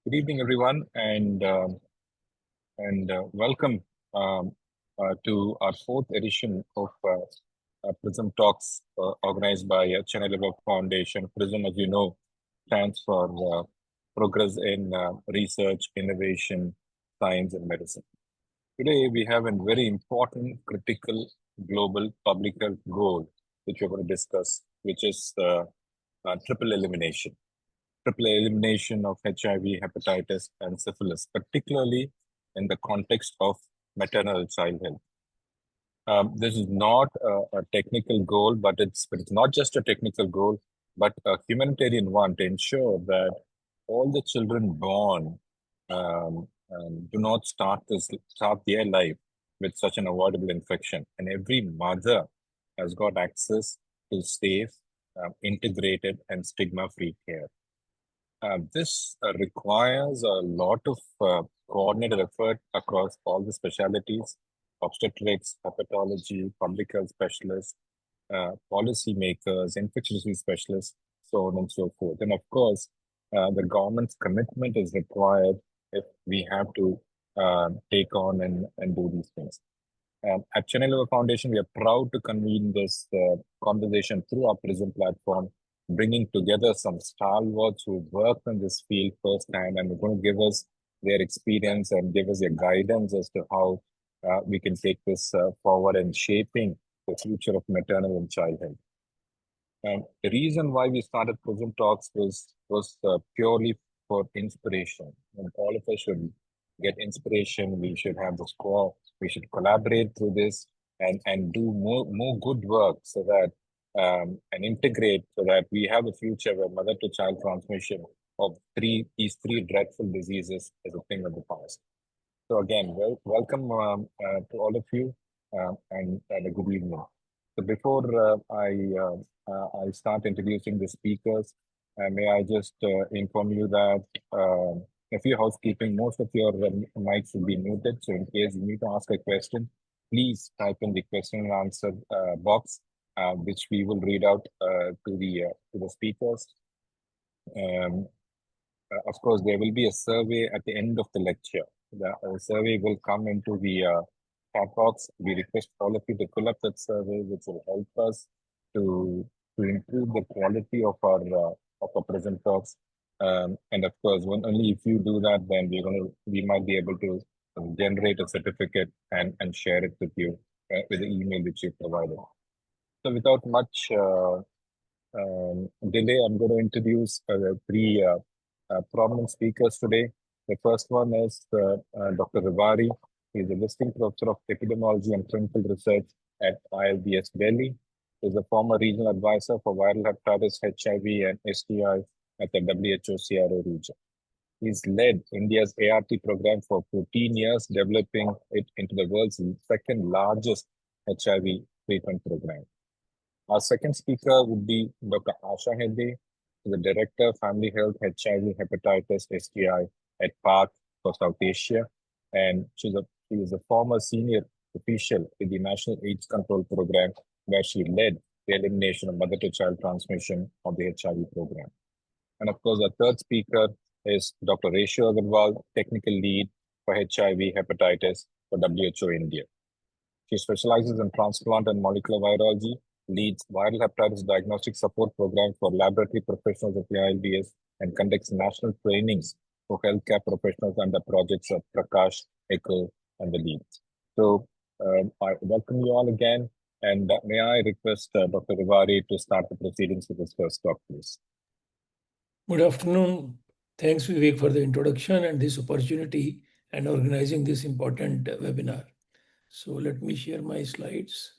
Good evening, everyone, and welcome um, to our fourth edition of PRISM Talks, organized by Chennai Foundation. PRISM, as you know, stands for Progress in Research, Innovation, Science, and Medicine. Today, we have a very important, critical, global public health goal, which we're going to discuss, which is triple elimination of HIV, hepatitis, and syphilis, particularly in the context of maternal child health. This is not a technical goal, but it's not just a technical goal, but a humanitarian one to ensure that all the children born do not start their life with such an avoidable infection, and every mother has got access to safe, integrated, and stigma-free care. This requires a lot of coordinated effort across all the specialties: obstetrics, hepatology, public health specialists, policy makers, infectious disease specialists, so on and so forth. And of course, the government's commitment is required if we have to take on and do these things. At Chennai Liver Foundation, we are proud to convene this conversation through our PRISM platform, bringing together some stalwarts who worked in this field firsthand and are going to give us their experience and give us their guidance as to how we can take this forward in shaping the future of maternal and child health. The reason why we started PRISM Talks was purely for inspiration. And all of us should get inspiration. We should have the score. We should collaborate through this and do more good work so that and integrate so that we have a future where mother to child transmission of these three dreadful diseases is a thing of the past. So again, welcome to all of you and a good evening. So before I start introducing the speakers, may I just inform you that a few housekeeping, most of your mics will be muted. So in case you need to ask a question, please type in the question and answer box, which we will read out to the speakers. Of course, there will be a survey at the end of the lecture. The survey will come into the chat box. We request all of you to fill up that survey, which will help us to improve the quality of our PRISM talks. And of course, only if you do that, then we might be able to generate a certificate and share it with you with the email which you provided. So without much delay, I'm going to introduce three prominent speakers today. The first one is Dr. Rewari. He's a visiting professor of epidemiology and clinical research at ILBS Delhi. He's a former regional advisor for viral hepatitis, HIV, and STI at the WHO CRO region. He's led India's ART program for 14 years, developing it into the world's second largest HIV treatment program. Our second speaker would be Dr. Asha Hegde, the Director of Family Health, HIV, Hepatitis, STI at PARC for South Asia. And she is a former senior official in the National AIDS Control Program, where she led the elimination of mother-to-child transmission of the HIV program. And of course, our third speaker is Dr. Reshu Agarwal, Technical Lead for HIV, Hepatitis for WHO India. She specializes in transplant and molecular virology, leads viral hepatitis diagnostic support program for laboratory professionals of the ILBS, and conducts national trainings for healthcare professionals under projects of Prakash, ECHO, and the lead. So I welcome you all again, and may I request Dr. Rewari to start the proceedings with his first talk, please. Good afternoon. Thanks, Vivek, for the introduction and this opportunity and organizing this important webinar. So let me share my slides.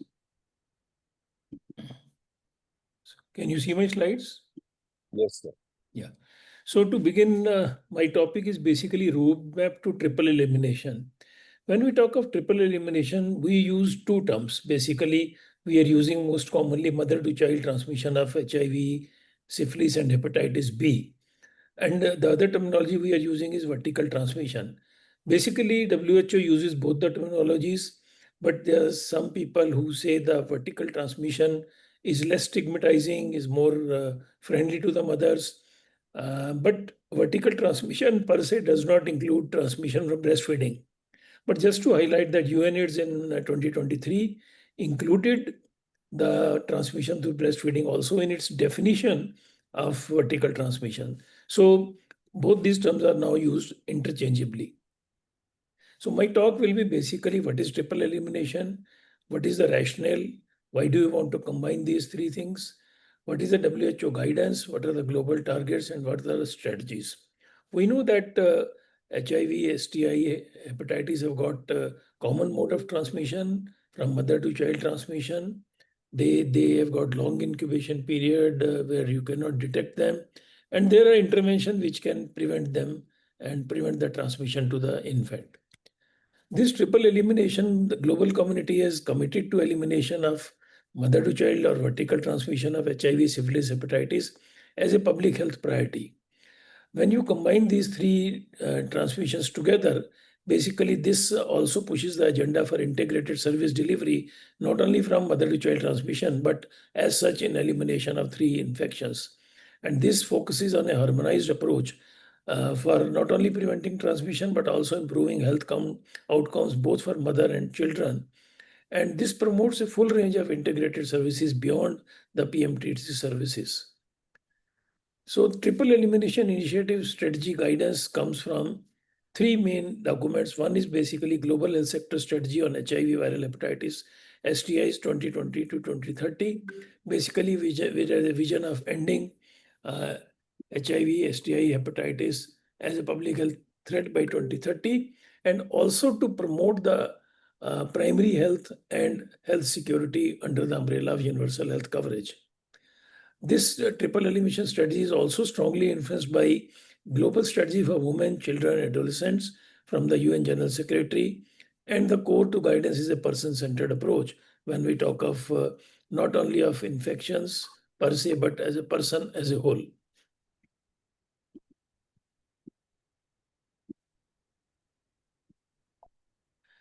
Can you see my slides? Yes, sir. Yeah. So to begin, my topic is basically roadmap to triple elimination. When we talk of triple elimination, we use two terms. Basically, we are using most commonly mother-to-child transmission of HIV, syphilis, and hepatitis B. And the other terminology we are using is vertical transmission. Basically, WHO uses both the terminologies, but there are some people who say the vertical transmission is less stigmatizing, is more friendly to the mothers. But vertical transmission per se does not include transmission from breastfeeding. But just to highlight that UNAIDS in 2023 included the transmission through breastfeeding also in its definition of vertical transmission. So both these terms are now used interchangeably. So my talk will be basically what is triple elimination, what is the rationale, why do you want to combine these three things, what is the WHO guidance, what are the global targets, and what are the strategies. We know that HIV, STI, hepatitis have got common mode of transmission from mother to child transmission. They have got long incubation period where you cannot detect them, and there are interventions which can prevent them and prevent the transmission to the infant. This triple elimination, the global community is committed to elimination of mother to child or vertical transmission of HIV, syphilis, hepatitis as a public health priority. When you combine these three transmissions together, basically this also pushes the agenda for integrated service delivery, not only from mother to child transmission, but as such in elimination of three infections. And this focuses on a harmonized approach for not only preventing transmission, but also improving health outcomes both for mother and children. And this promotes a full range of integrated services beyond the PMTC services. So triple elimination initiative strategy guidance comes from three main documents. One is basically Global Health Sector Strategy on HIV viral hepatitis, STIs 2020 to 2030. Basically, with a vision of ending HIV, STI, hepatitis as a public health threat by 2030, and also to promote the primary health and health security under the umbrella of universal health coverage. This triple elimination strategy is also strongly influenced by global strategy for women, children, and adolescents from the UN General Secretary. And the core to guidance is a person-centered approach when we talk of not only of infections per se, but as a person as a whole.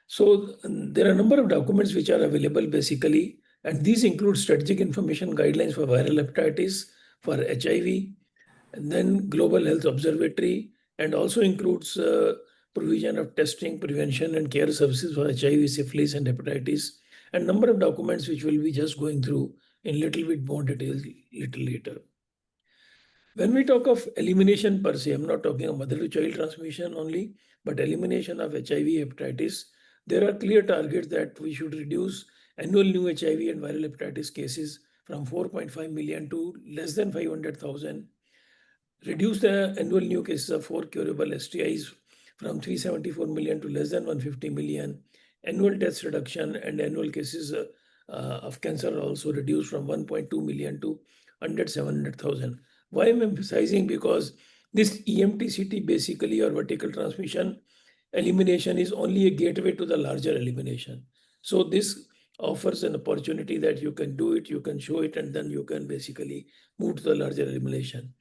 So there are a number of documents which are available basically, and these include strategic information guidelines for viral hepatitis, for HIV, and then Global Health Observatory, and also includes provision of testing, prevention, and care services for HIV, syphilis, and hepatitis, and number of documents which we'll be just going through in little bit more detail little later. When we talk of elimination per se, I'm not talking of mother to child transmission only, but elimination of HIV, hepatitis, there are clear targets that we should reduce annual new HIV and viral hepatitis cases from 4.5 million to less than 500,000, reduce the annual new cases of 4 curable STIs from 374 million to less than 150 million, annual deaths reduction and annual cases of cancer are also reduced from 1.2 million to under 700,000. Why I'm emphasizing? Because this EMTCT basically, or vertical transmission elimination, is only a gateway to the larger elimination. So this offers an opportunity that you can do it, you can show it, and then you can basically move to the larger elimination.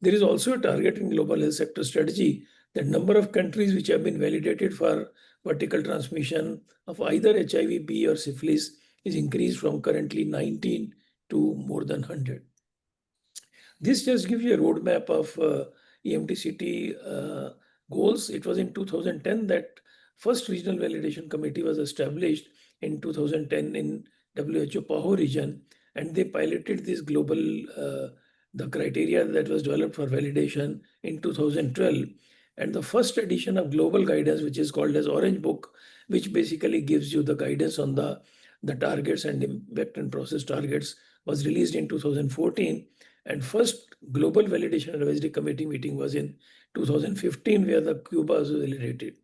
There is also a target in global health sector strategy that number of countries which have been validated for vertical transmission of either HIV, B, or syphilis is increased from currently 19 to more than 100. This just gives you a roadmap of EMTCT goals. It was in 2010 that first regional validation committee was established in 2010 in WHO PAHO region, and they piloted this global the criteria that was developed for validation in 2012. And the first edition of global guidance, which is called as Orange Book, which basically gives you the guidance on the targets and impact and process targets, was released in 2014. And first global validation advisory committee meeting was in 2015, where the Cuba was validated.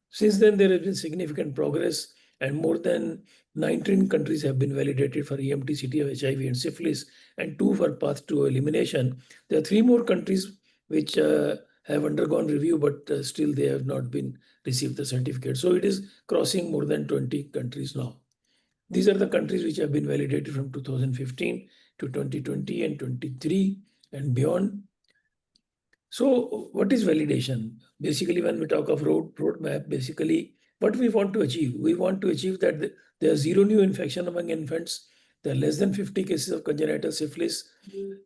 Since then, there has been significant progress, and more than 19 countries have been validated for EMTCT of HIV and syphilis, and 2 for path to elimination. There are 3 more countries which have undergone review, but still they have not been received the certificate. So it is crossing more than 20 countries now. These are the countries which have been validated from 2015 to 2020 and 23 and beyond. So what is validation? Basically, when we talk of roadmap, basically what we want to achieve. We want to achieve that there are 0 new infection among infants. There are less than 50 cases of congenital syphilis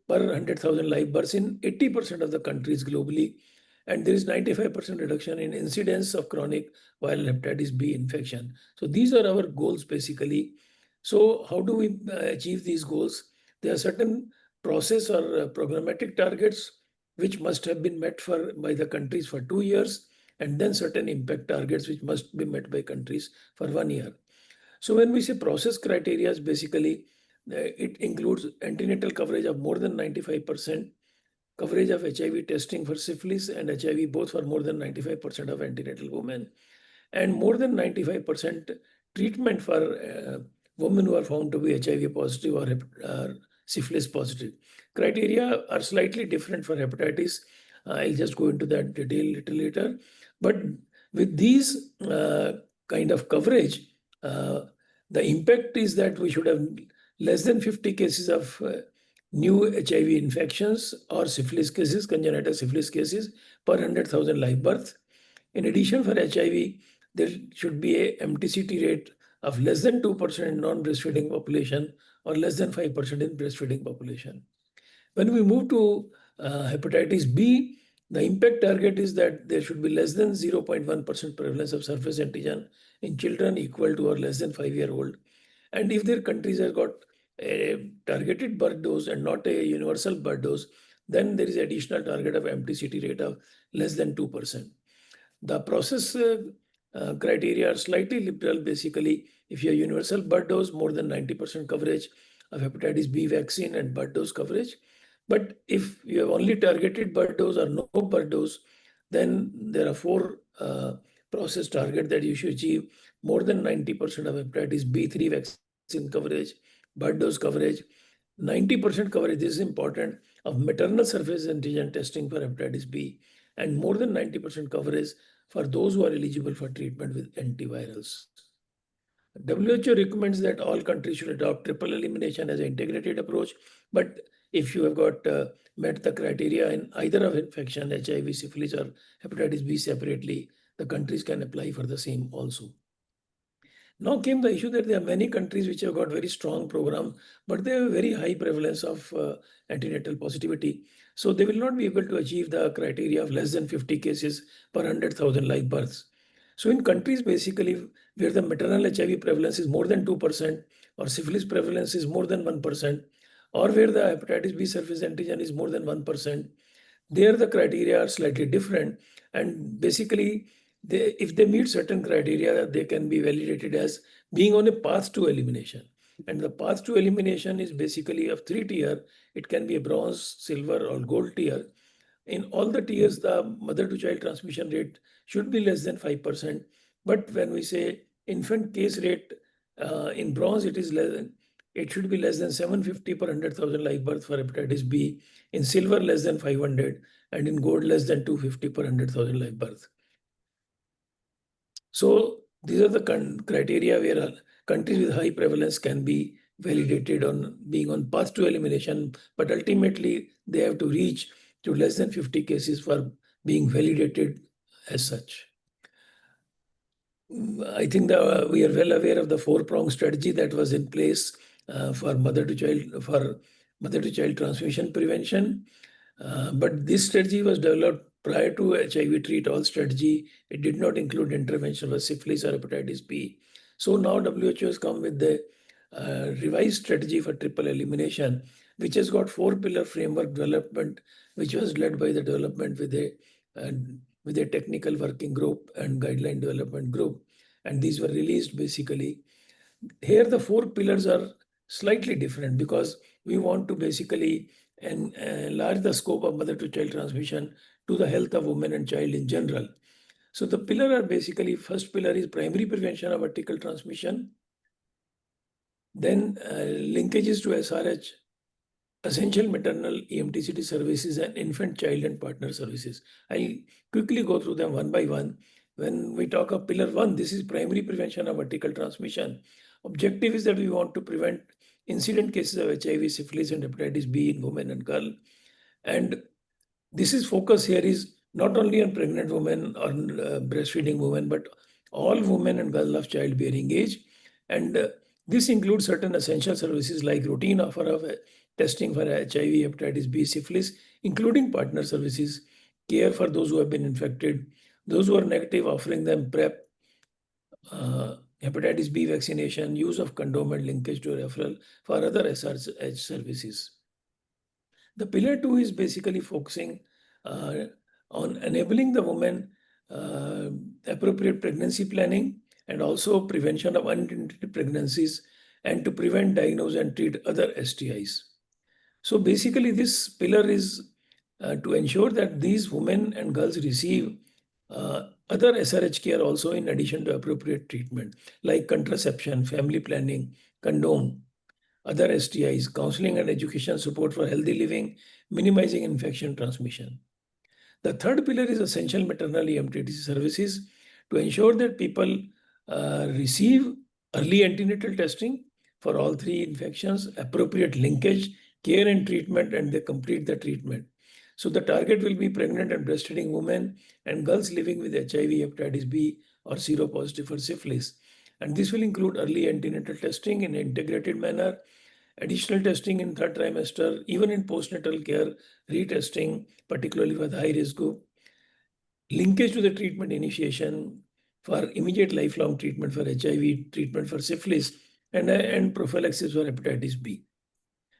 per 100,000 live births in 80% of the countries globally. And there is 95% reduction in incidence of chronic viral hepatitis B infection. So these are our goals basically. So how do we achieve these goals? There are certain process or programmatic targets which must have been met by the countries for 2 years, and then certain impact targets which must be met by countries for 1 year. So when we say process criteria, basically it includes antenatal coverage of more than 95%, coverage of HIV testing for syphilis and HIV both for more than 95% of antenatal women, and more than 95% treatment for women who are found to be HIV positive or syphilis positive. Criteria are slightly different for hepatitis. I'll just go into that detail a little later. But with these kind of coverage, the impact is that we should have less than 50 cases of new HIV infections or syphilis cases, congenital syphilis cases per 100,000 live births. In addition, for HIV, there should be a MTCT rate of less than 2% in non-breastfeeding population or less than 5% in breastfeeding population. When we move to hepatitis B, the impact target is that there should be less than 0.1% prevalence of surface antigen in children equal to or less than 5-year-old. And if their countries have got a targeted birth dose and not a universal birth dose, then there is additional target of MTCT rate of less than 2%. The process criteria are slightly liberal. Basically, if you have universal birth dose, more than 90% coverage of hepatitis B vaccine and birth dose coverage. But if you have only targeted birth dose or no birth dose, then there are four process target that you should achieve: more than 90% of hepatitis B3 vaccine coverage, birth dose coverage, 90% coverage, this is important, of maternal surface antigen testing for hepatitis B, and more than 90% coverage for those who are eligible for treatment with antivirals. WHO recommends that all countries should adopt triple elimination as an integrated approach, but if you have got met the criteria in either of infection, HIV, syphilis, or hepatitis B separately, the countries can apply for the same also. Now came the issue that there are many countries which have got very strong program, but they have very high prevalence of antenatal positivity. So they will not be able to achieve the criteria of less than 50 cases per 100,000 live births. So in countries basically where the maternal HIV prevalence is more than 2% or syphilis prevalence is more than 1%, or where the hepatitis B surface antigen is more than 1%, there the criteria are slightly different. And basically, if they meet certain criteria, they can be validated as being on a path to elimination. And the path to elimination is basically of 3 tier. It can be a bronze, silver, or gold tier. In all the tiers, the mother-to-child transmission rate should be less than 5%. But when we say infant case rate, in bronze, it should be less than 750 per 100,000 live birth for hepatitis B. In silver, less than 500, and in gold, less than 250 per 100,000 live birth. So these are the criteria where countries with high prevalence can be validated on being on path to elimination, but ultimately they have to reach to less than 50 cases for being validated as such. I think we are well aware of the four-pronged strategy that was in place for mother-to-child transmission prevention. But this strategy was developed prior to HIV treat all strategy. It did not include intervention for syphilis or hepatitis B. So now WHO has come with the revised strategy for triple elimination, which has got 4-pillar framework development, which was led by the development with a technical working group and guideline development group. And these were released basically. Here the 4 pillars are slightly different because we want to basically enlarge the scope of mother-to-child transmission to the health of women and child in general. So the pillar are basically, first pillar is primary prevention of vertical transmission. Then linkages to SRH, essential maternal EMTCT services, and infant, child, and partner services. I'll quickly go through them one by one. When we talk of pillar 1, this is primary prevention of vertical transmission. Objective is that we want to prevent incident cases of HIV, syphilis, and hepatitis B in women and girl. And this is focus here is not only on pregnant women or breastfeeding women, but all women and girls of childbearing age. And This includes certain essential services like routine offer of testing for HIV, hepatitis B, syphilis, including partner services, care for those who have been infected, those who are negative, offering them PrEP, hepatitis B vaccination, use of condom and linkage to referral for other SRH services. The pillar 2 is basically focusing on enabling the woman appropriate pregnancy planning and also prevention of unintended pregnancies and to prevent, diagnose, and treat other STIs. So basically, this pillar is to ensure that these women and girls receive other SRH care also in addition to appropriate treatment like contraception, family planning, condom, other STIs, counseling and education support for healthy living, minimizing infection transmission. The third pillar is essential maternal EMTT services to ensure that people receive early antenatal testing for all three infections, appropriate linkage, care and treatment, and they complete the treatment. So the target will be pregnant and breastfeeding women and girls living with HIV, hepatitis B, or seropositive for syphilis. And this will include early antenatal testing in an integrated manner, additional testing in third trimester, even in postnatal care, retesting, particularly for the high risk group, linkage to the treatment initiation for immediate lifelong treatment for HIV, treatment for syphilis, and prophylaxis for hepatitis B.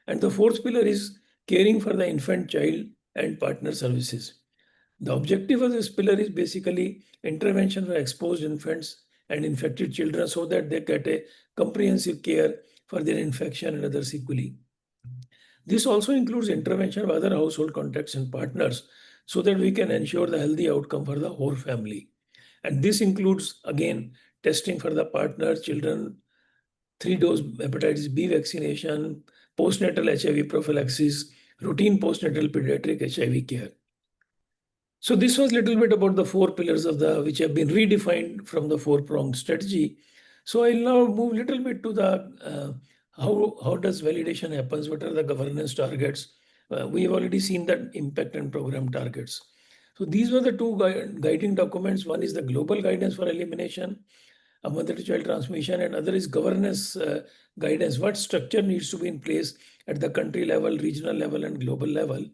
And the fourth pillar is caring for the infant, child, and partner services. The objective of this pillar is basically intervention for exposed infants and infected children so that they get a comprehensive care for their infection and other sequelae. This also includes intervention of other household contacts and partners so that we can ensure the healthy outcome for the whole family. And this includes, again, testing for the partner, children, 3-dose hepatitis B vaccination, postnatal HIV prophylaxis, routine postnatal pediatric HIV care. So this was a little bit about the four pillars of the which have been redefined from the four-pronged strategy. So I'll now move a little bit to the how does validation happens? What are the governance targets? We have already seen that impact and program targets. So these were the two guiding documents. One is the global guidance for elimination of mother-to-child transmission, and other is governance guidance. What structure needs to be in place at the country level, regional level, and global level?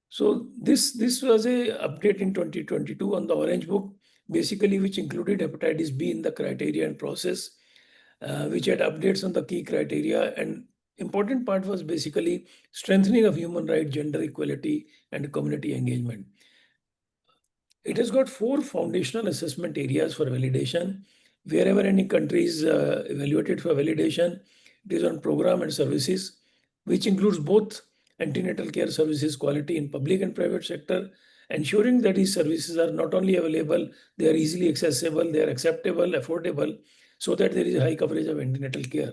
So this was a update in 2022 on the Orange Book, basically which included hepatitis B in the criteria and process, which had updates on the key criteria. And important part was basically strengthening of human rights, gender equality, and community engagement. It has got 4 foundational assessment areas for validation. Wherever any country is evaluated for validation, it is on program and services, which includes both antenatal care services quality in public and private sector, ensuring that these services are not only available, they are easily accessible, they are acceptable, affordable, so that there is a high coverage of antenatal care.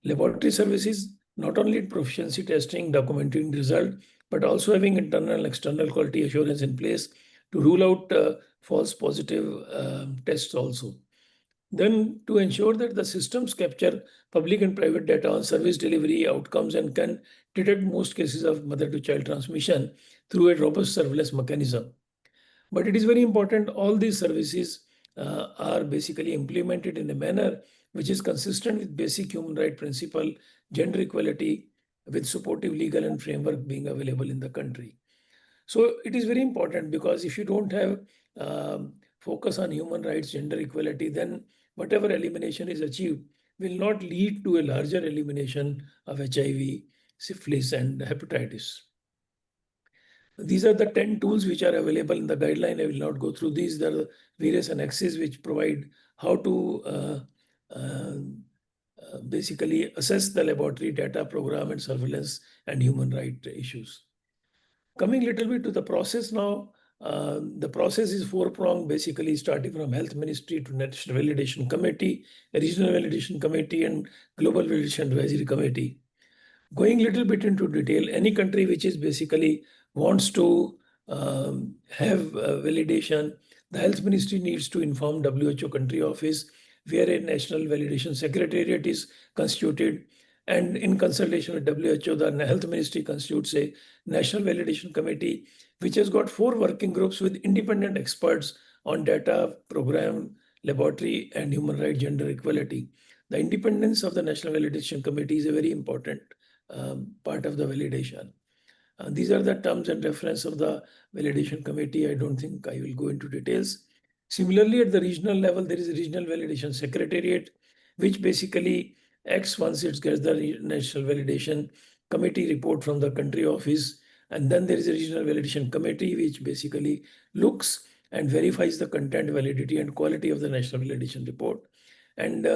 Laboratory services, not only in proficiency testing, documenting result, but also having internal and external quality assurance in place to rule out false positive tests also. Then to ensure that the systems capture public and private data on service delivery outcomes and can detect most cases of mother-to-child transmission through a robust surveillance mechanism. But it is very important all these services are basically implemented in a manner which is consistent with basic human right principle, gender equality, with supportive legal and framework being available in the country. So it is very important because if you don't have focus on human rights, gender equality, then whatever elimination is achieved will not lead to a larger elimination of HIV, syphilis, and hepatitis. These are the 10 tools which are available in the guideline. I will not go through these. There are various annexes which provide how to basically assess the laboratory data program and surveillance and human right issues. Coming a little bit to the process now, the process is 4-pronged, basically starting from Health Ministry to National Validation Committee, Regional Validation Committee, and Global Validation Advisory Committee. Going a little bit into detail, any country which is basically wants to have validation, the Health Ministry needs to inform WHO country office, where a National Validation Secretariat is constituted. And in consultation with WHO, the Health Ministry constitutes a National Validation Committee, which has got 4 working groups with independent experts on data, program, laboratory and human rights, gender equality. The independence of the National Validation Committee is a very important part of the validation. These are the terms and reference of the validation committee. I don't think I will go into details. Similarly, at the regional level, there is a regional validation secretariat, which basically acts once it gets the national validation committee report from the country office. And then there is a regional validation committee, which basically looks and verifies the content, validity, and quality of the national validation report. And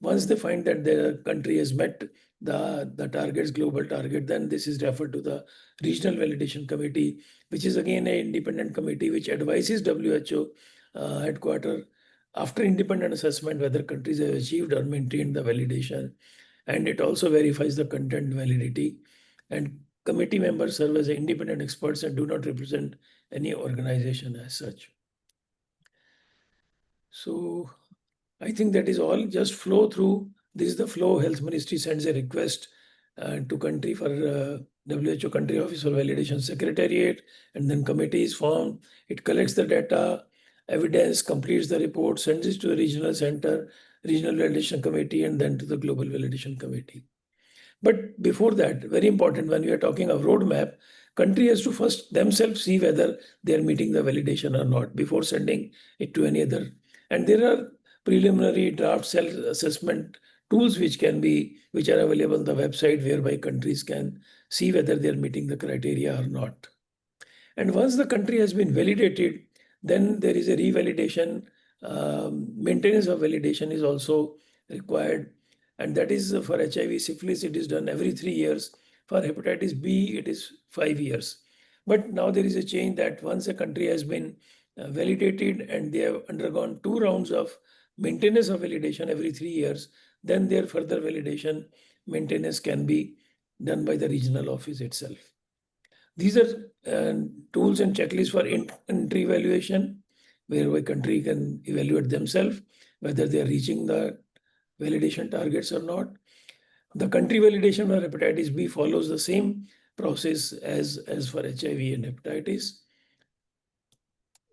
once they find that the country has met the targets, global target, then this is referred to the regional validation committee, which is again an independent committee which advises WHO headquarters after independent assessment whether countries have achieved or maintained the validation. And it also verifies the content validity. And committee members serve as independent experts and do not represent any organization as such. So I think that is all. Just flow through. This is the flow. Health Ministry sends a request to country for WHO country office for validation secretariat, and then committee is formed. It collects the data, evidence, completes the report, sends it to the regional center, regional validation committee, and then to the global validation committee. But before that, very important, when we are talking of roadmap, country has to first themselves see whether they are meeting the validation or not before sending it to any other. And there are preliminary draft self-assessment tools which are available on the website, whereby countries can see whether they are meeting the criteria or not. And once the country has been validated, then there is a revalidation. Maintenance of validation is also required. And that is for HIV, syphilis, it is done every 3 years. For hepatitis B, it is 5 years. But now there is a change that once a country has been validated and they have undergone 2 rounds of maintenance of validation every 3 years, then their further validation maintenance can be done by the regional office itself. These are tools and checklists for entry evaluation, where a country can evaluate themselves whether they are reaching the validation targets or not. The country validation for hepatitis B follows the same process as for HIV and hepatitis.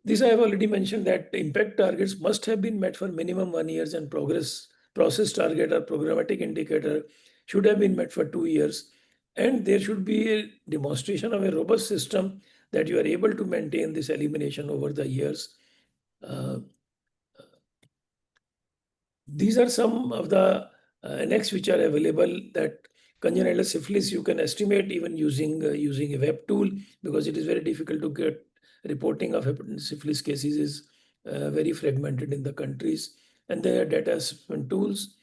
This I have already mentioned that impact targets must have been met for minimum 1 year, and process target or programmatic indicator should have been met for 2 years. And there should be a demonstration of a robust system that you are able to maintain this elimination over the years. These are some of the annex which are available. That congenital syphilis you can estimate even using a web tool, because it is very difficult to get reporting of syphilis cases is very fragmented in the countries. And there are data assessment tools.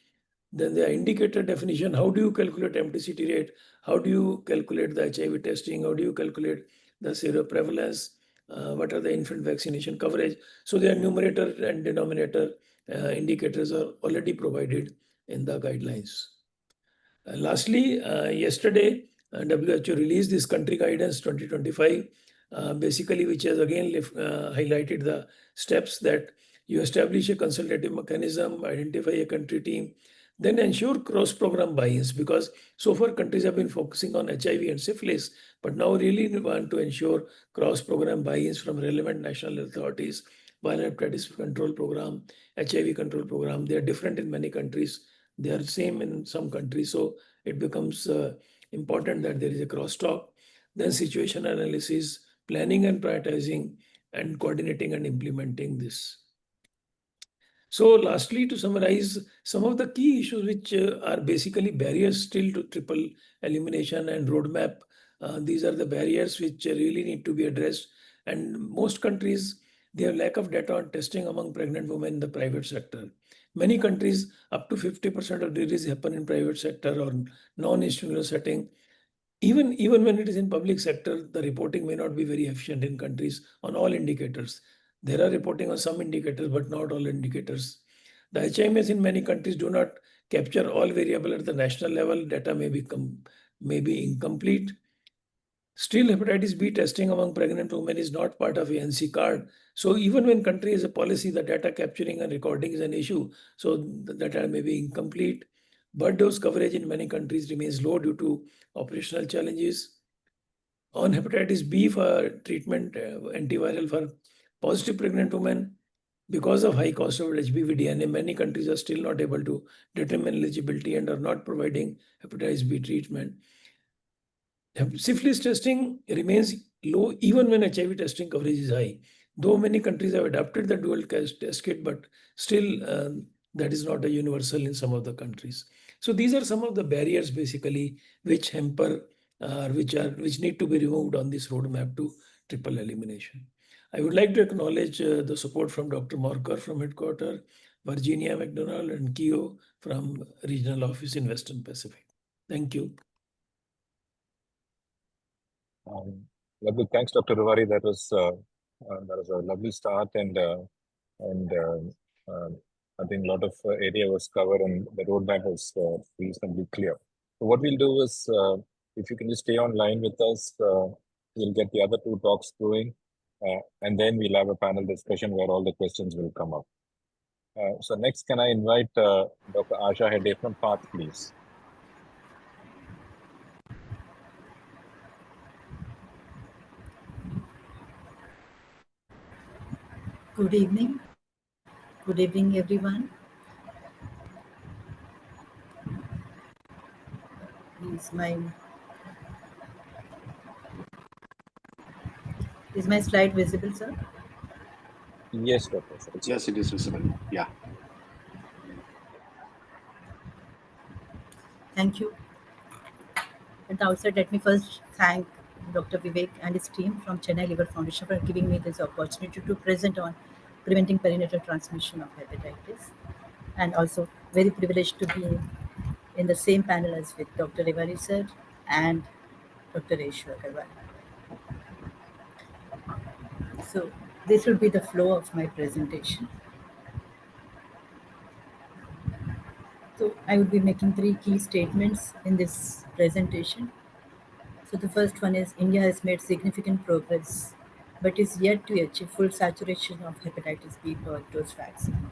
Then there are indicator definition. How do you calculate MTCT rate? How do you calculate the HIV testing? How do you calculate the seroprevalence? What are the infant vaccination coverage? So their numerator and denominator indicators are already provided in the guidelines. Lastly, yesterday, WHO released this country guidance 2025, basically, which has again highlighted the steps that you establish a consultative mechanism, identify a country team, then ensure cross-program buy-ins, because so far countries have been focusing on HIV and syphilis, but now really want to ensure cross-program buy-ins from relevant national authorities. Viral hepatitis control program, HIV control program, they are different in many countries. They are same in some countries. So it becomes important that there is a crosstalk. Then situation analysis, planning and prioritizing, and coordinating and implementing this. So lastly, to summarize, some of the key issues which are basically barriers still to triple elimination and roadmap. These are the barriers which really need to be addressed. And most countries, they have lack of data on testing among pregnant women in the private sector. Many countries, up to 50% of deliveries happen in private sector or non-institutional setting. Even when it is in public sector, the reporting may not be very efficient in countries on all indicators. There are reporting on some indicators, but not all indicators. The HMS in many countries do not capture all variable at the national level. Data may be incomplete. Still, hepatitis B testing among pregnant women is not part of ANC card. So even when country has a policy, the data capturing and recording is an issue. So the data may be incomplete. Birth dose coverage in many countries remains low due to operational challenges. On hepatitis B for treatment, antiviral for positive pregnant women, because of high cost of HBV DNA, many countries are still not able to determine eligibility and are not providing hepatitis B treatment. Syphilis testing remains low even when HIV testing coverage is high. Though many countries have adopted the dual test kit, but still that is not a universal in some of the countries. So these are some of the barriers basically which hamper, which need to be removed on this roadmap to triple elimination. I would like to acknowledge the support from Dr. Morker from headquarters, Virginia McDonald, and Keo from regional office in Western Pacific. Thank you. Lovely. Thanks, Dr. Rewari. That was a lovely start, and I think a lot of area was covered, and the roadmap was reasonably clear. So what we'll do is, if you can just stay online with us, we'll get the other two talks going, and then we'll have a panel discussion where all the questions will come up. So next, can I invite Dr. Asha Hegde from PATH, please? Good evening. Good evening, everyone. Is my slide visible, sir? Yes, Dr. Yes, it is visible. Yeah. Thank you. At the outset, let me first thank Dr. Vivek and his team from Chennai Liver Foundation for giving me this opportunity to present on preventing perinatal transmission of hepatitis, and also very privileged to be in the same panel as with Dr. Rewari sir and Dr. Reshu Agarwal. So this will be the flow of my presentation. So I will be making three key statements in this presentation. So the first one is India has made significant progress, but is yet to achieve full saturation of hepatitis B per dose vaccine.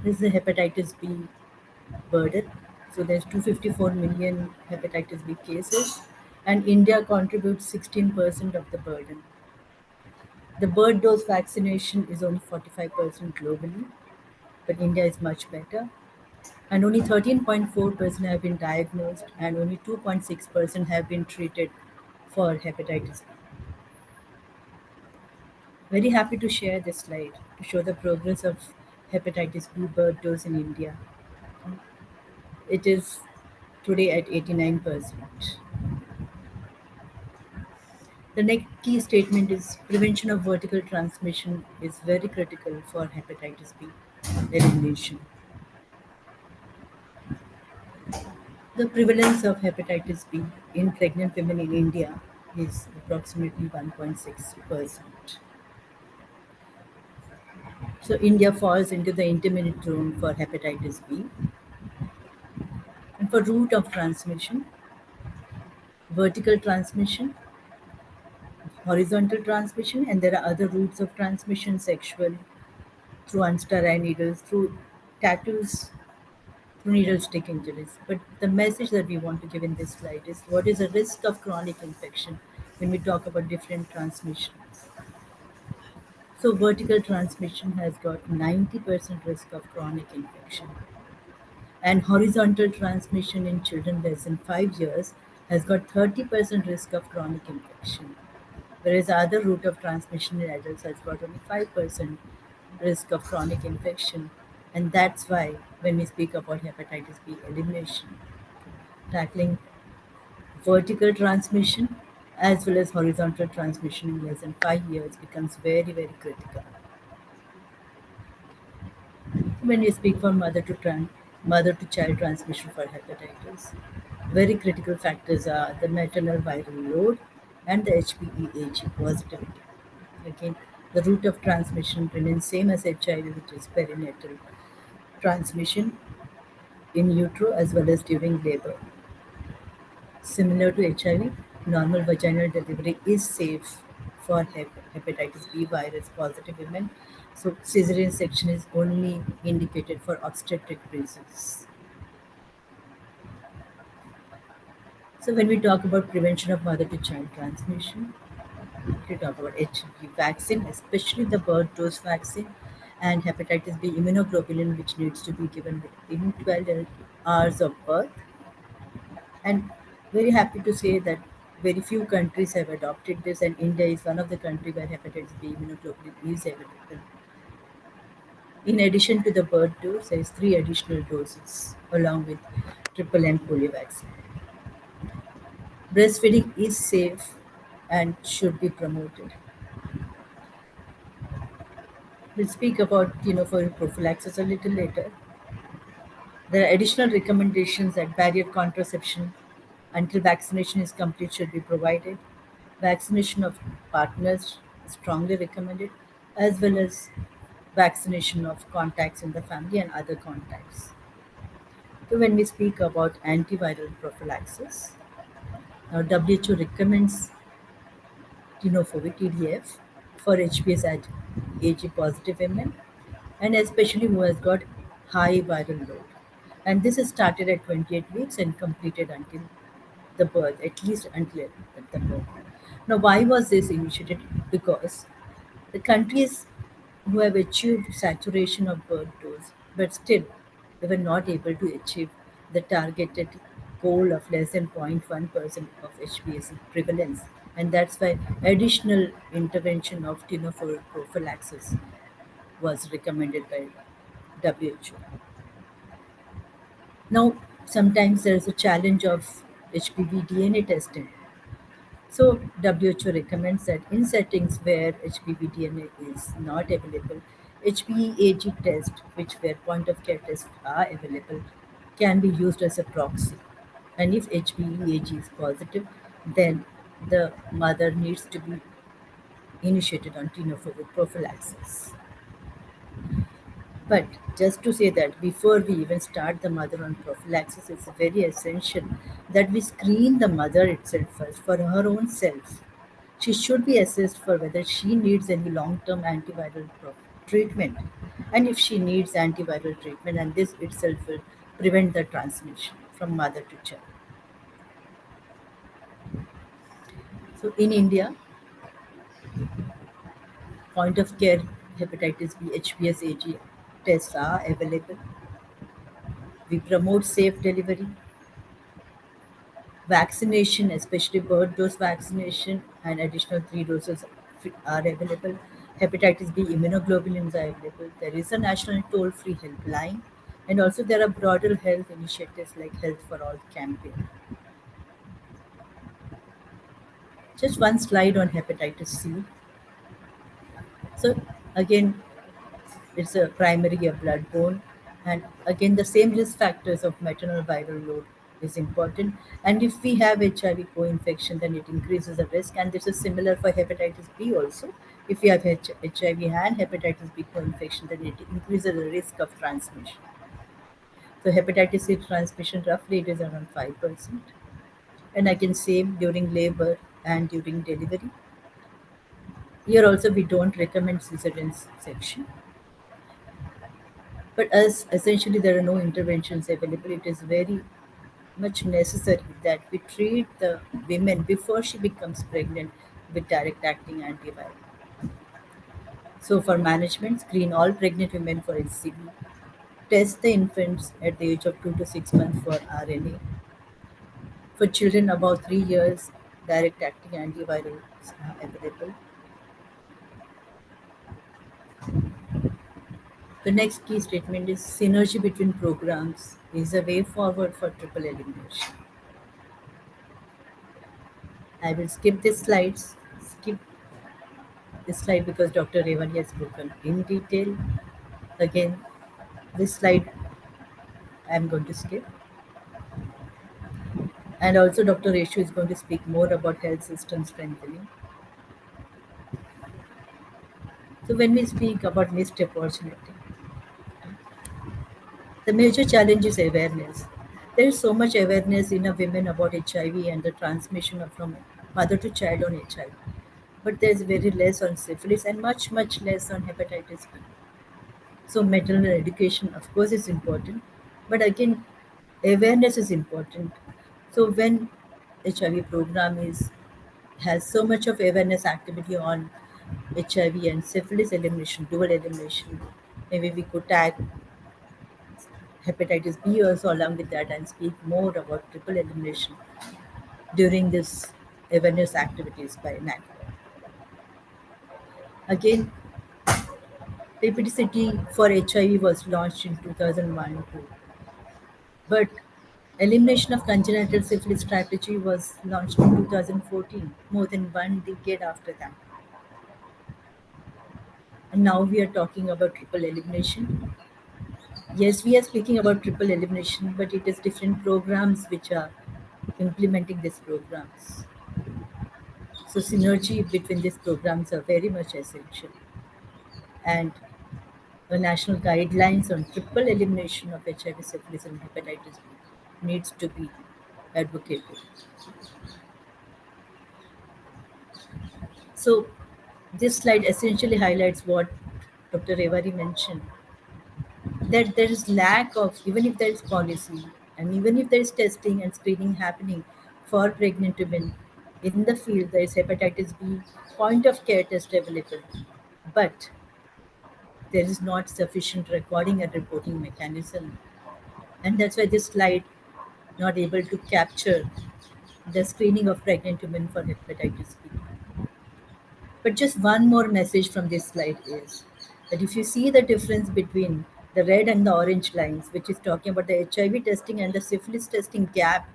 This is the hepatitis B burden. So there's 254 million hepatitis B cases, and India contributes 16% of the burden. The bird dose vaccination is only 45% globally, but India is much better. And only 13.4% have been diagnosed, and only 2.6% have been treated for hepatitis B. Very happy to share this slide to show the progress of hepatitis B bird dose in India. It is today at 89%. The next key statement is prevention of vertical transmission is very critical for hepatitis B elimination. The prevalence of hepatitis B in pregnant women in India is approximately 1.6%. So India falls into the intermediate zone for hepatitis B. And for route of transmission, vertical transmission, horizontal transmission, and there are other routes of transmission, sexual, through unsterile needles, through tattoos, through needle stick injuries. But the message that we want to give in this slide is what is the risk of chronic infection when we talk about different transmissions. So vertical transmission has got 90% risk of chronic infection. And horizontal transmission in children less than 5 years has got 30% risk of chronic infection. Whereas the other route of transmission in adults has got only 5% risk of chronic infection. And that's why when we speak about hepatitis B elimination, tackling vertical transmission as well as horizontal transmission in less than 5 years becomes very, very critical. When we speak for mother to child transmission for hepatitis, very critical factors are the maternal viral load and the HBeAg positivity. Again, the route of transmission remains same as HIV, which is perinatal transmission in utero as well as during labor. Similar to HIV, normal vaginal delivery is safe for hepatitis B virus positive women. So cesarean section is only indicated for obstetric reasons. So when we talk about prevention of mother to child transmission, to talk about HB vaccine, especially the birth dose vaccine and hepatitis B immunoglobulin, which needs to be given within 12 hours of birth. And very happy to say that very few countries have adopted this, and India is one of the countries where hepatitis B immunoglobulin is available. In addition to the birth dose, there is 3 additional doses along with triple M polio vaccine. Breastfeeding is safe and should be promoted. We'll speak about for prophylaxis a little later. There are additional recommendations that barrier contraception until vaccination is complete should be provided. Vaccination of partners is strongly recommended, as well as vaccination of contacts in the family and other contacts. So when we speak about antiviral prophylaxis, now WHO recommends tenofovir TDF for HPS at AG positive women, and especially who has got high viral load. And this is started at 28 weeks and completed until the birth, at least until at the birth. Now, why was this initiated? Because the countries who have achieved saturation of birth dose, but still they were not able to achieve the targeted goal of less than 0.1% of HPS prevalence. And that's why additional intervention of tenofovir prophylaxis was recommended by WHO. Now, sometimes there is a challenge of HPV DNA testing. So, WHO recommends that in settings where HPV DNA is not available, HPE-AG test, which where point of care tests are available, can be used as a proxy. And if HPE-AG is positive, then the mother needs to be initiated on tenofovir prophylaxis. But just to say that before we even start the mother on prophylaxis, it's very essential that we screen the mother itself first for her own self. She should be assessed for whether she needs any long-term antiviral treatment, and if she needs antiviral treatment, and this itself will prevent the transmission from mother to child. So in India, point of care hepatitis B HPS AG tests are available. We promote safe delivery. Vaccination, especially birth dose vaccination, and additional 3 doses are available. Hepatitis B immunoglobulins are available. There is a national toll-free helpline, and also there are broader health initiatives like Health for All campaign. Just one slide on hepatitis C. So again, it's a primary a bloodborne, and again the same risk factors of maternal viral load is important. And if we have HIV co-infection, then it increases the risk. And this is similar for hepatitis B also. If we have HIV and hepatitis B co-infection, then it increases the risk of transmission. So hepatitis C transmission roughly it is around 5%. And again same during labor and during delivery. Here also we don't recommend cesarean section. But as essentially there are no interventions available, it is very much necessary that we treat the women before she becomes pregnant with direct acting antiviral. So for management, screen all pregnant women for HCV, test the infants at the age of 2 to 6 months for RNA. For children above 3 years, direct acting antivirals are available. The next key statement is synergy between programs is a way forward for triple elimination. I will skip this slides, skip this slide because Dr. Rewari has spoken in detail. Again, this slide I am going to skip. And also Dr. Reshu is going to speak more about health system strengthening. So when we speak about missed opportunity, the major challenge is awareness. There is so much awareness in a women about HIV and the transmission from mother to child on HIV. But there is very less on syphilis and much, much less on hepatitis B. So maternal education, of course, is important. But again, awareness is important. So when HIV program is has so much of awareness activity on HIV and syphilis elimination, dual elimination. Maybe we could tag hepatitis B also along with that and speak more about triple elimination during this awareness activities by NAC. Again, Epidemiology for HIV was launched in 2001 too. But elimination of congenital syphilis strategy was launched in 2014, more than 1 decade after that. And now we are talking about triple elimination. Yes, we are speaking about triple elimination, but it is different programs which are implementing these programs. So synergy between these programs are very much essential. And the national guidelines on triple elimination of HIV, syphilis, and hepatitis B needs to be advocated. So this slide essentially highlights what Dr. Rewari mentioned, that there is lack of, even if there is policy and even if there is testing and screening happening for pregnant women in the field, there is hepatitis B point of care test available, but there is not sufficient recording and reporting mechanism. And that's why this slide not able to capture the screening of pregnant women for hepatitis B. But just one more message from this slide is that if you see the difference between the red and the orange lines, which is talking about the HIV testing and the syphilis testing gap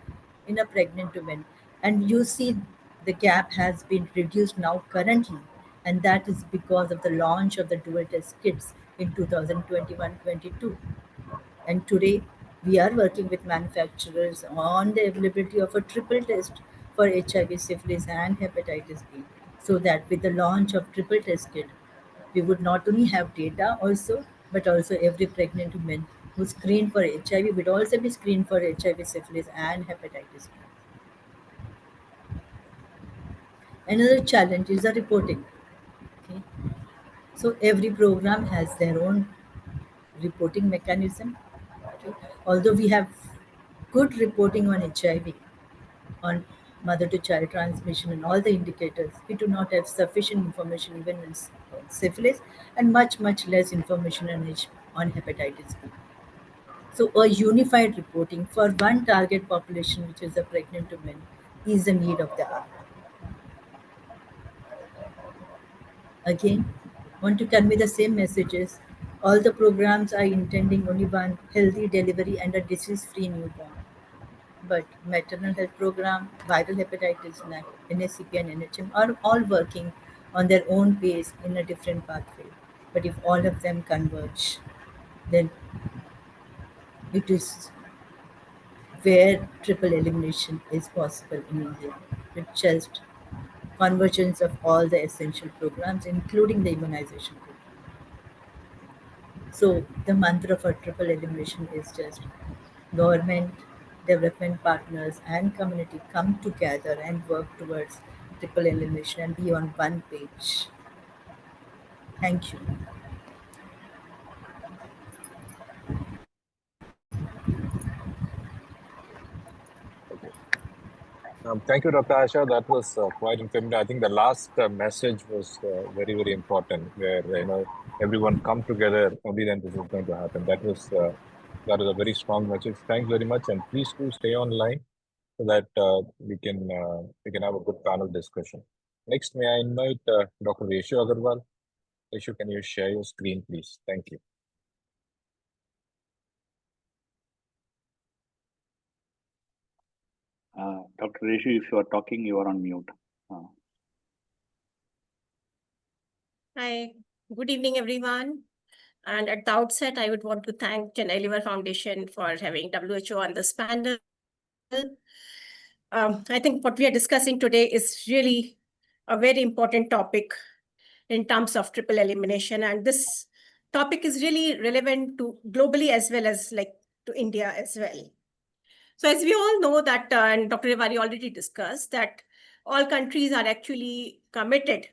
in a pregnant woman, and you see the gap has been reduced now currently, and that is because of the launch of the dual test kits in 2021-22. And today, we are working with manufacturers on the availability of a triple test for HIV, syphilis, and hepatitis B. So that with the launch of triple test kit, we would not only have data also, but also every pregnant woman who screened for HIV would also be screened for HIV, syphilis, and hepatitis B. Another challenge is the reporting. Okay? So every program has their own reporting mechanism. Okay? Although we have good reporting on HIV, on mother to child transmission and all the indicators, we do not have sufficient information even in syphilis, and much less information on hepatitis B. So a unified reporting for one target population, which is the pregnant women, is the need of the hour. Again, want to convey the same messages. All the programs are intending only one healthy delivery and a disease-free newborn. But maternal health program, viral hepatitis, NSCP and NHM are all working on their own pace in a different pathway. But if all of them converge, then it is where triple elimination is possible in India, with just convergence of all the essential programs, including the immunization program. So the mantra for triple elimination is just government, development partners, and community come together and work towards triple elimination and be on one page. Thank you. Thank you, Dr. Asha. That was quite informative. I think the last message was very, very important, where everyone come together. Only then this is going to happen. That was a very strong message. Thanks very much, and please do stay online so that we can have a good panel discussion. Next, may I invite Dr. Reshu Agarwal. Reshu, can you share your screen, please? Thank you. Dr. Reshu, if you are talking, you are on mute. Hi, good evening, everyone. And at the outset, I would want to thank Chennai Liver Foundation for having WHO on this panel. I think what we are discussing today is really a very important topic in terms of triple elimination. And this topic is really relevant to globally as well as to India as well. So as we all know that, and Dr. Rewari already discussed, that all countries are actually committed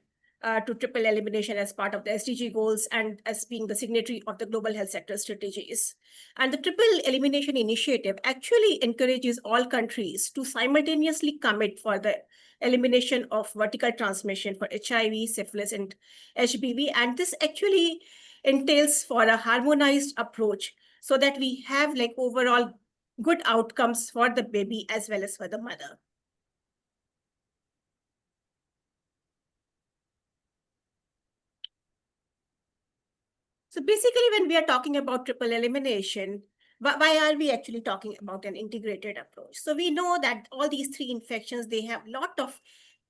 to triple elimination as part of the SDG goals and as being the signatory of the global health sector strategies. And the triple elimination initiative actually encourages all countries to simultaneously commit for the elimination of vertical transmission for HIV, syphilis, and HBV. And this actually entails for a harmonized approach so that we have like overall good outcomes for the baby as well as for the mother. So basically, when we are talking about triple elimination, why are we actually talking about an integrated approach? So we know that all these three infections, they have a lot of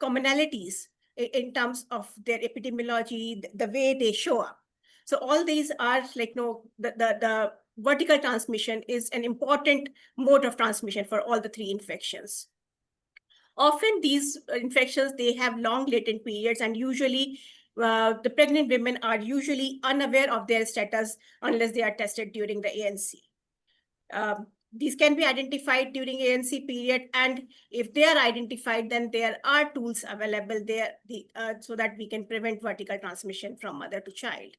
commonalities in terms of their epidemiology, the way they show up. So all these are like, the vertical transmission is an important mode of transmission for all the three infections. Often these infections, they have long latent periods, and usually the pregnant women are usually unaware of their status unless they are tested during the ANC. These can be identified during ANC period, and if they are identified, then there are tools available there so that we can prevent vertical transmission from mother to child.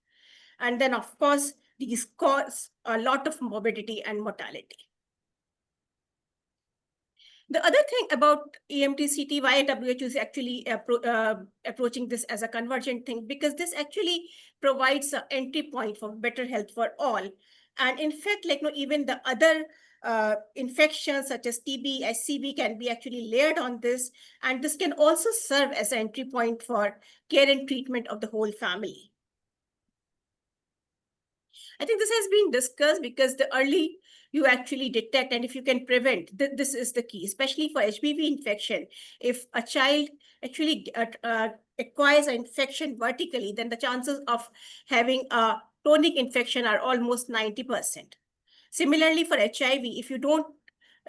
And then, of course, these cause a lot of morbidity and mortality. The other thing about EMTCT, why WHO is actually approaching this as a convergent thing, because this actually provides an entry point for better health for all. And in fact, even the other infections such as TB, SCB can be actually layered on this. And this can also serve as an entry point for care and treatment of the whole family. I think this has been discussed because the early you actually detect, and if you can prevent, this is the key, especially for HBV infection. If a child actually acquires an infection vertically, then the chances of having a chronic infection are almost 90%. Similarly, for HIV, if you don't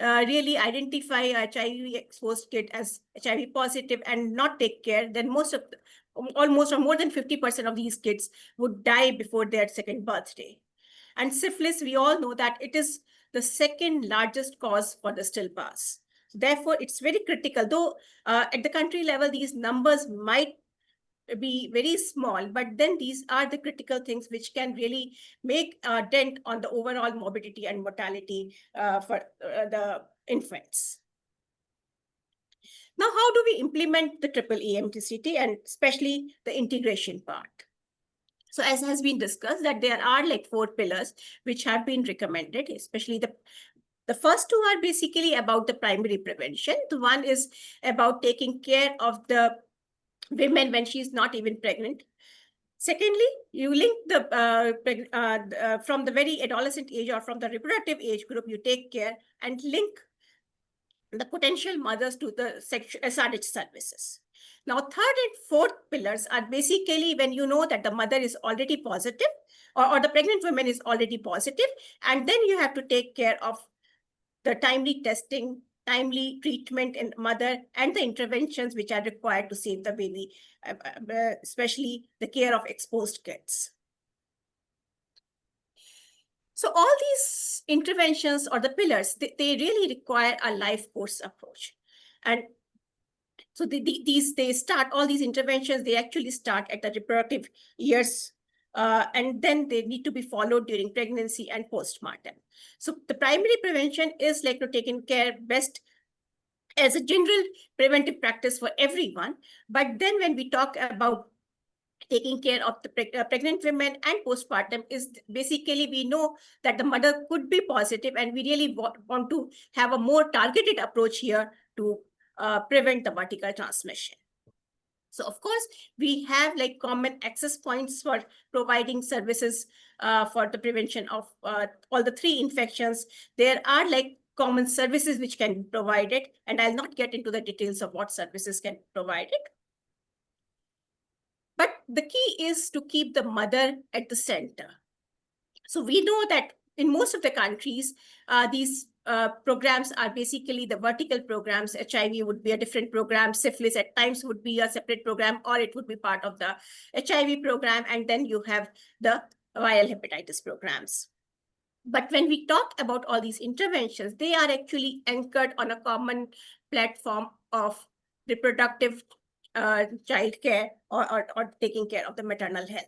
really identify a HIV-exposed kid as HIV positive and not take care, then almost or more than 50% of these kids would die before their second birthday. And syphilis, we all know that it is the second largest cause for the stillbirths. Therefore, it's very critical. Though at the country level, these numbers might be very small, but then these are the critical things which can really make a dent on the overall morbidity and mortality for the infants. Now, how do we implement the triple EMTCT and especially the integration part? So as has been discussed, that there are like 4 pillars which have been recommended, especially the first 2 are basically about the primary prevention. The one is about taking care of the women when she's not even pregnant. Secondly, you link from the very adolescent age or from the reproductive age group, you take care and link the potential mothers to the SRH services. Now, third and fourth pillars are basically when you know that the mother is already positive or the pregnant woman is already positive, and then you have to take care of the timely testing, timely treatment in mother, and the interventions which are required to save the baby, especially the care of exposed kids. So all these interventions or the pillars, they really require a life course approach. And so all these interventions, they actually start at the reproductive years, and then they need to be followed during pregnancy and postpartum. So the primary prevention is like taking care best as a general preventive practice for everyone. But then when we talk about taking care of the pregnant women and postpartum, is basically we know that the mother could be positive, and we really want to have a more targeted approach here to prevent the vertical transmission. So of course, we have like common access points for providing services for the prevention of all the 3 infections. There are like common services which can be provided, and I'll not get into the details of what services can be provided. But the key is to keep the mother at the center. So we know that in most of the countries, these programs are basically the vertical programs. HIV would be a different program. Syphilis at times would be a separate program, or it would be part of the HIV program. And then you have the viral hepatitis programs. But when we talk about all these interventions, they are actually anchored on a common platform of reproductive child care or taking care of the maternal health.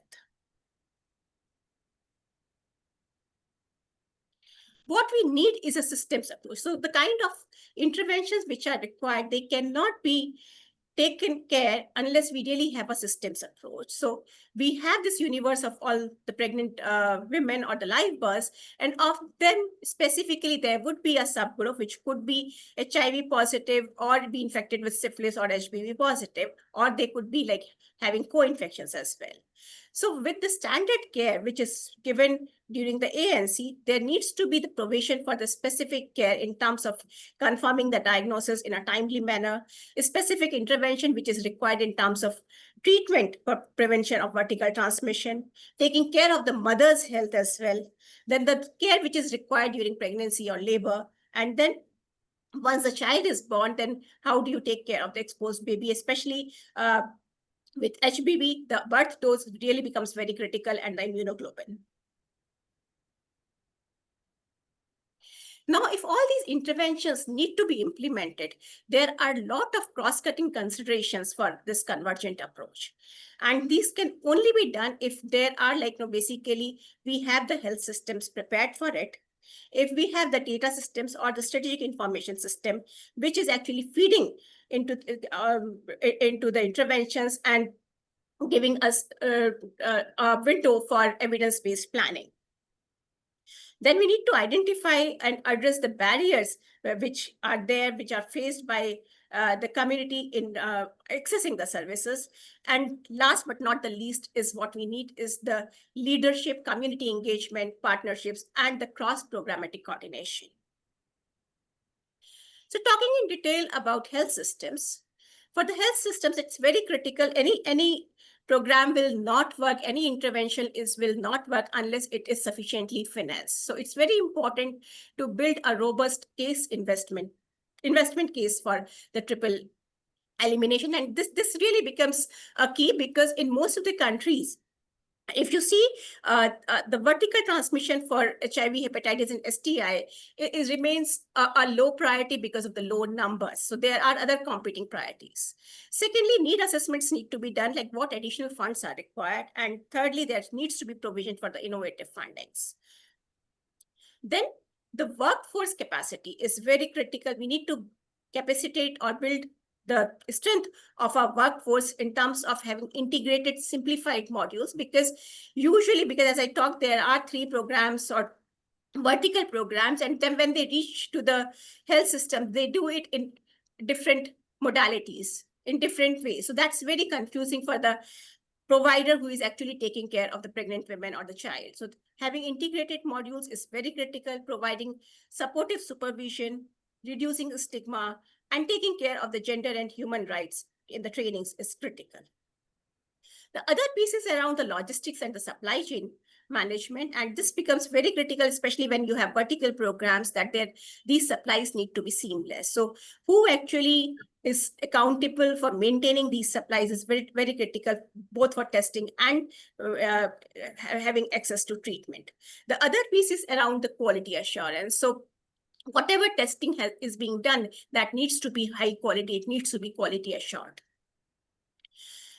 What we need is a systems approach. So the kind of interventions which are required, they cannot be taken care unless we really have a systems approach. So we have this universe of all the pregnant women or the live births, and of them specifically, there would be a subgroup which could be HIV positive or be infected with syphilis or HPV positive, or they could be like having co-infections as well. So with the standard care, which is given during the ANC, there needs to be the provision for the specific care in terms of confirming the diagnosis in a timely manner, a specific intervention which is required in terms of treatment for prevention of vertical transmission, taking care of the mother's health as well, then the care which is required during pregnancy or labor, and then once the child is born, then how do you take care of the exposed baby, especially with HBV, the birth dose really becomes very critical, and the immunoglobulin. Now, if all these interventions need to be implemented, there are a lot of cross-cutting considerations for this convergent approach. And these can only be done if there are basically we have the health systems prepared for it. If we have the data systems or the strategic information system, which is actually feeding into the interventions and giving us a window for evidence-based planning. Then we need to identify and address the barriers which are there, which are faced by the community in accessing the services. And last but not the least is what we need is the leadership, community engagement, partnerships, and the cross-programmatic coordination. So talking in detail about health systems, for the health systems, it's very critical. Any program will not work, any intervention will not work unless it is sufficiently financed. So it's very important to build a robust investment case for the triple elimination. And this really becomes a key because in most of the countries, if you see the vertical transmission for HIV, hepatitis, and STI, it remains a low priority because of the low numbers. So there are other competing priorities. Secondly, need assessments need to be done, like what additional funds are required. And thirdly, there needs to be provision for the innovative fundings. Then the workforce capacity is very critical. We need to capacitate or build the strength of our workforce in terms of having integrated, simplified modules, because as I talked, there are 3 programs or vertical programs, and then when they reach to the health system, they do it in different modalities, in different ways. So that's very confusing for the provider who is actually taking care of the pregnant women or the child. So having integrated modules is very critical, providing supportive supervision, reducing stigma, and taking care of the gender and human rights in the trainings is critical. The other piece is around the logistics and the supply chain management, and this becomes very critical, especially when you have vertical programs, that these supplies need to be seamless. So who actually is accountable for maintaining these supplies is very, very critical, both for testing and having access to treatment. The other piece is around the quality assurance. So whatever testing is being done, that needs to be high quality, it needs to be quality assured.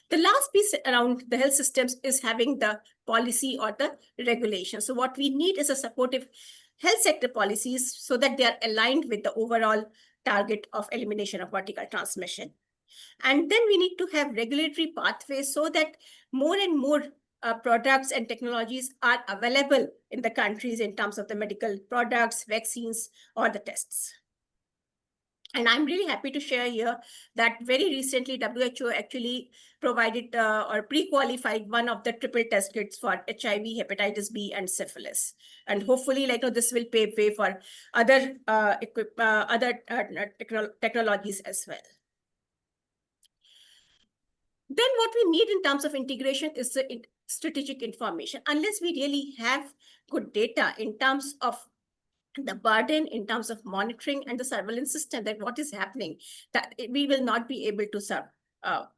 The last piece around the health systems is having the policy or the regulation. So what we need is a supportive health sector policies so that they are aligned with the overall target of elimination of vertical transmission. And then we need to have regulatory pathways so that more and more products and technologies are available in the countries in terms of the medical products, vaccines, or the tests. And I'm really happy to share here that very recently WHO actually provided or pre-qualified one of the triple test kits for HIV, hepatitis B, and syphilis. And hopefully, this will pave way for other technologies as well. Then what we need in terms of integration is the strategic information. Unless we really have good data in terms of the burden, in terms of monitoring and the surveillance system, that what is happening, that we will not be able to serve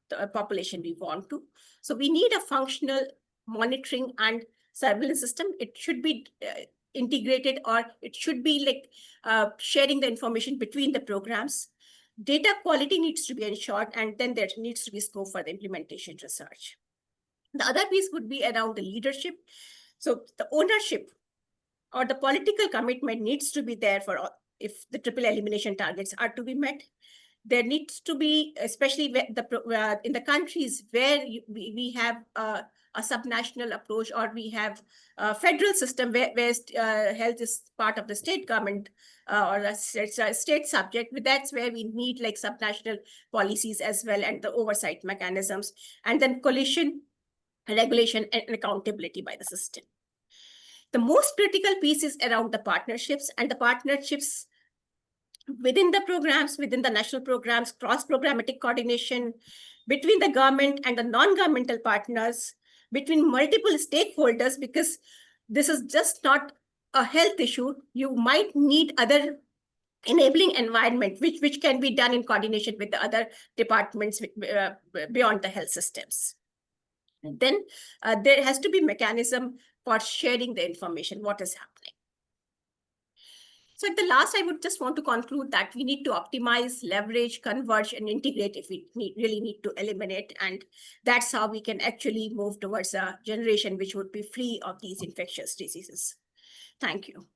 the population we want to. So we need a functional monitoring and surveillance system. It should be integrated, or it should be sharing the information between the programs. Data quality needs to be ensured, and then there needs to be scope for the implementation research. The other piece would be around the leadership. So the ownership or the political commitment needs to be there for if the triple elimination targets are to be met. there needs to be, especially in the countries where we have a subnational approach, or we have a federal system where health is part of the state government, or it's a state subject. That's where we need like subnational policies as well, and the oversight mechanisms, and then coalition, regulation, and accountability by the system. The most critical piece is around the partnerships, and the partnerships within the programs, within the national programs, cross-programmatic coordination between the government and the non-governmental partners, between multiple stakeholders, because this is just not a health issue. You might need other enabling environment, which can be done in coordination with the other departments beyond the health systems. And then there has to be mechanism for sharing the information, what is happening. So at the last, I would just want to conclude that we need to optimize, leverage, converge, and integrate if we really need to eliminate. And that's how we can actually move towards a generation which would be free of these infectious diseases. Thank you.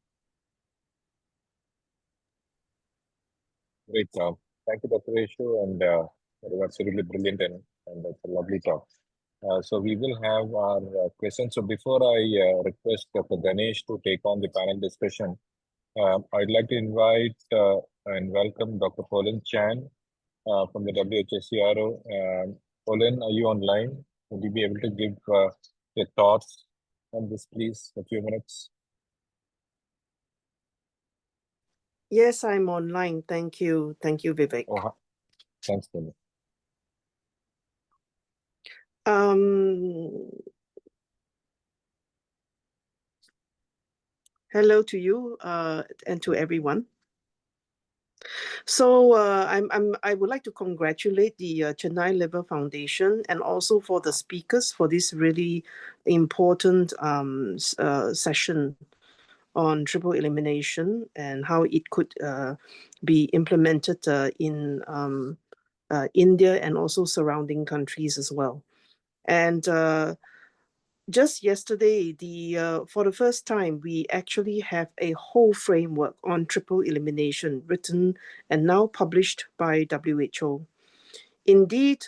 Great talk. Thank you, Dr. Reshu, and it was really brilliant, and it's a lovely talk. So we will have our questions. So before I request Dr. Ganesh to take on the panel discussion, I'd like to invite and welcome Dr. Pauline Chan from the WHSCRO. Pauline, are you online? Would you be able to give your thoughts on this, please, a few minutes? Yes, I'm online. Thank you. Thank you, Vivek. Oh, thanks, Pauline. Hello to you and to everyone. So I would like to congratulate the Chennai Liver Foundation and also for the speakers for this really important session on triple elimination and how it could be implemented in India and also surrounding countries as well. And just yesterday, for the first time, we actually have a whole framework on triple elimination written and now published by WHO. Indeed,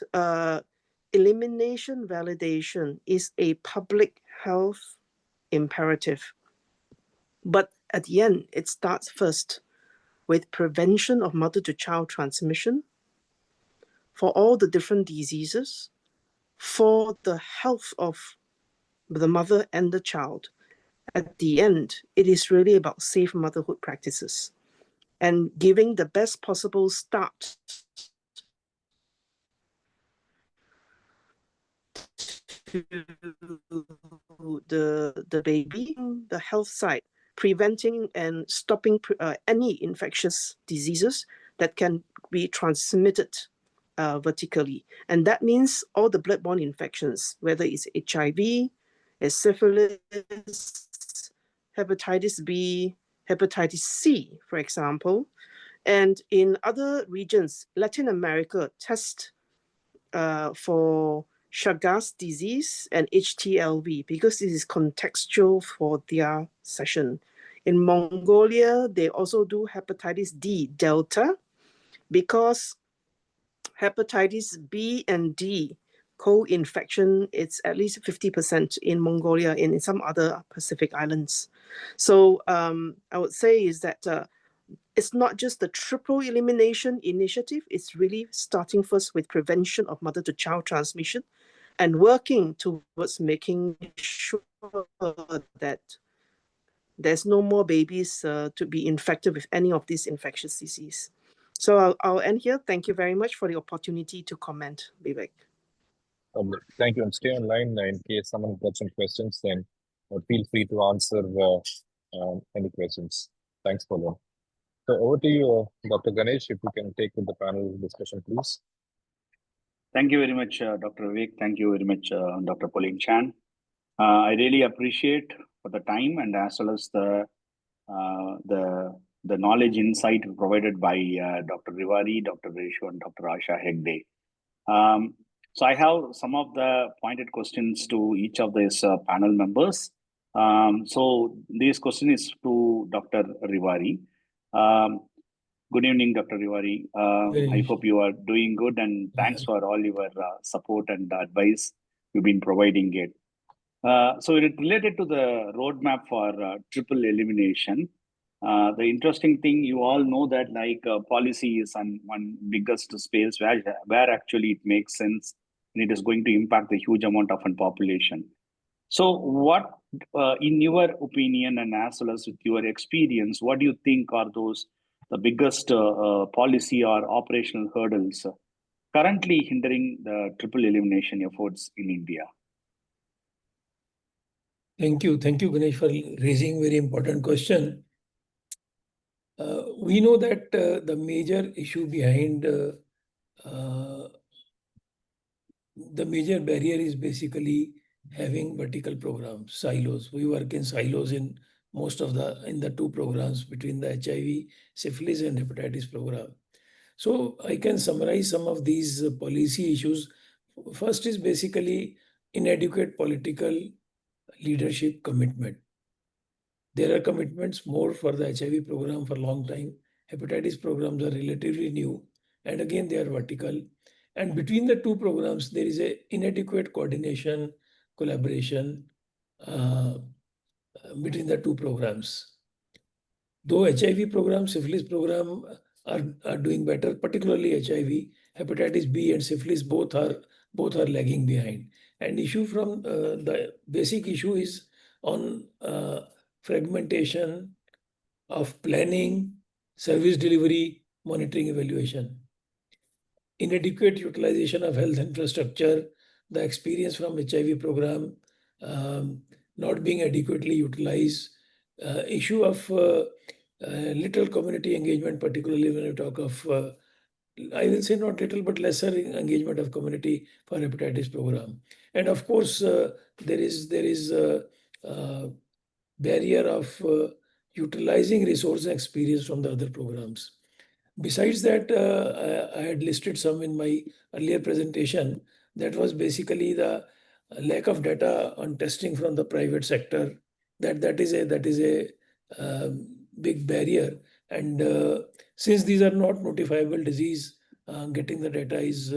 elimination validation is a public health imperative. But at the end, it starts first with prevention of mother-to-child transmission for all the different diseases, for the health of the mother and the child. At the end, it is really about safe motherhood practices and giving the best possible start to the baby, the health side, preventing and stopping any infectious diseases that can be transmitted vertically. And that means all the bloodborne infections, whether it's HIV, it's Syphilis, Hepatitis B, Hepatitis C, for example. And in other regions, Latin America test for Chagas disease and HTLV because this is contextual for their session. In Mongolia, they also do hepatitis D delta because hepatitis B and D co-infection, it's at least 50% in Mongolia and in some other Pacific islands. So I would say is that it's not just the triple elimination initiative, it's really starting first with prevention of mother-to-child transmission and working towards making sure that there's no more babies to be infected with any of these infectious disease. So I'll end here. Thank you very much for the opportunity to comment, Vivek. Thank you, and stay online in case someone got some questions, then feel free to answer any questions. Thanks, Pauline. So over to you, Dr. Ganesh, if you can take with the panel discussion, please. Thank you very much, Dr. Vivek. Thank you very much, Dr. Pauline Chan. I really appreciate for the time and as well as the knowledge insight provided by Dr. Rewari, Dr. Reshu, and Dr. Asha Hegde. So I have some of the pointed questions to each of these panel members. So this question is to Dr. Rewari. Good evening, Dr. Rewari. I hope you are doing good, and thanks for all your support and advice you've been providing it. So it related to the roadmap for triple elimination. The interesting thing, you all know that policy is one biggest space where actually it makes sense and it is going to impact a huge amount of a population. So what, in your opinion and as well as with your experience, what do you think are the biggest policy or operational hurdles currently hindering the triple elimination efforts in India? Thank you, Ganesh, for raising very important question. We know that the major issue behind the major barrier is basically having vertical programs, silos. We work in silos in most of the two programs between the HIV, syphilis, and hepatitis program. So I can summarize some of these policy issues. First is basically inadequate political leadership commitment. There are commitments more for the HIV program for a long time. Hepatitis programs are relatively new, and again they are vertical. And between the two programs, there is a inadequate coordination, collaboration between the two programs. Though HIV program, syphilis program are doing better, particularly HIV, hepatitis B and syphilis both are lagging behind. And issue from the basic issue is on fragmentation of planning, service delivery, monitoring, evaluation. Inadequate utilization of health infrastructure, the experience from HIV program not being adequately utilized, issue of little community engagement, particularly when you talk of, I will say not little, but lesser engagement of community for hepatitis program. And of course, there is a barrier of utilizing resource and experience from the other programs. Besides that, I had listed some in my earlier presentation. That was basically the lack of data on testing from the private sector. That is a big barrier. And since these are not notifiable disease, getting the data is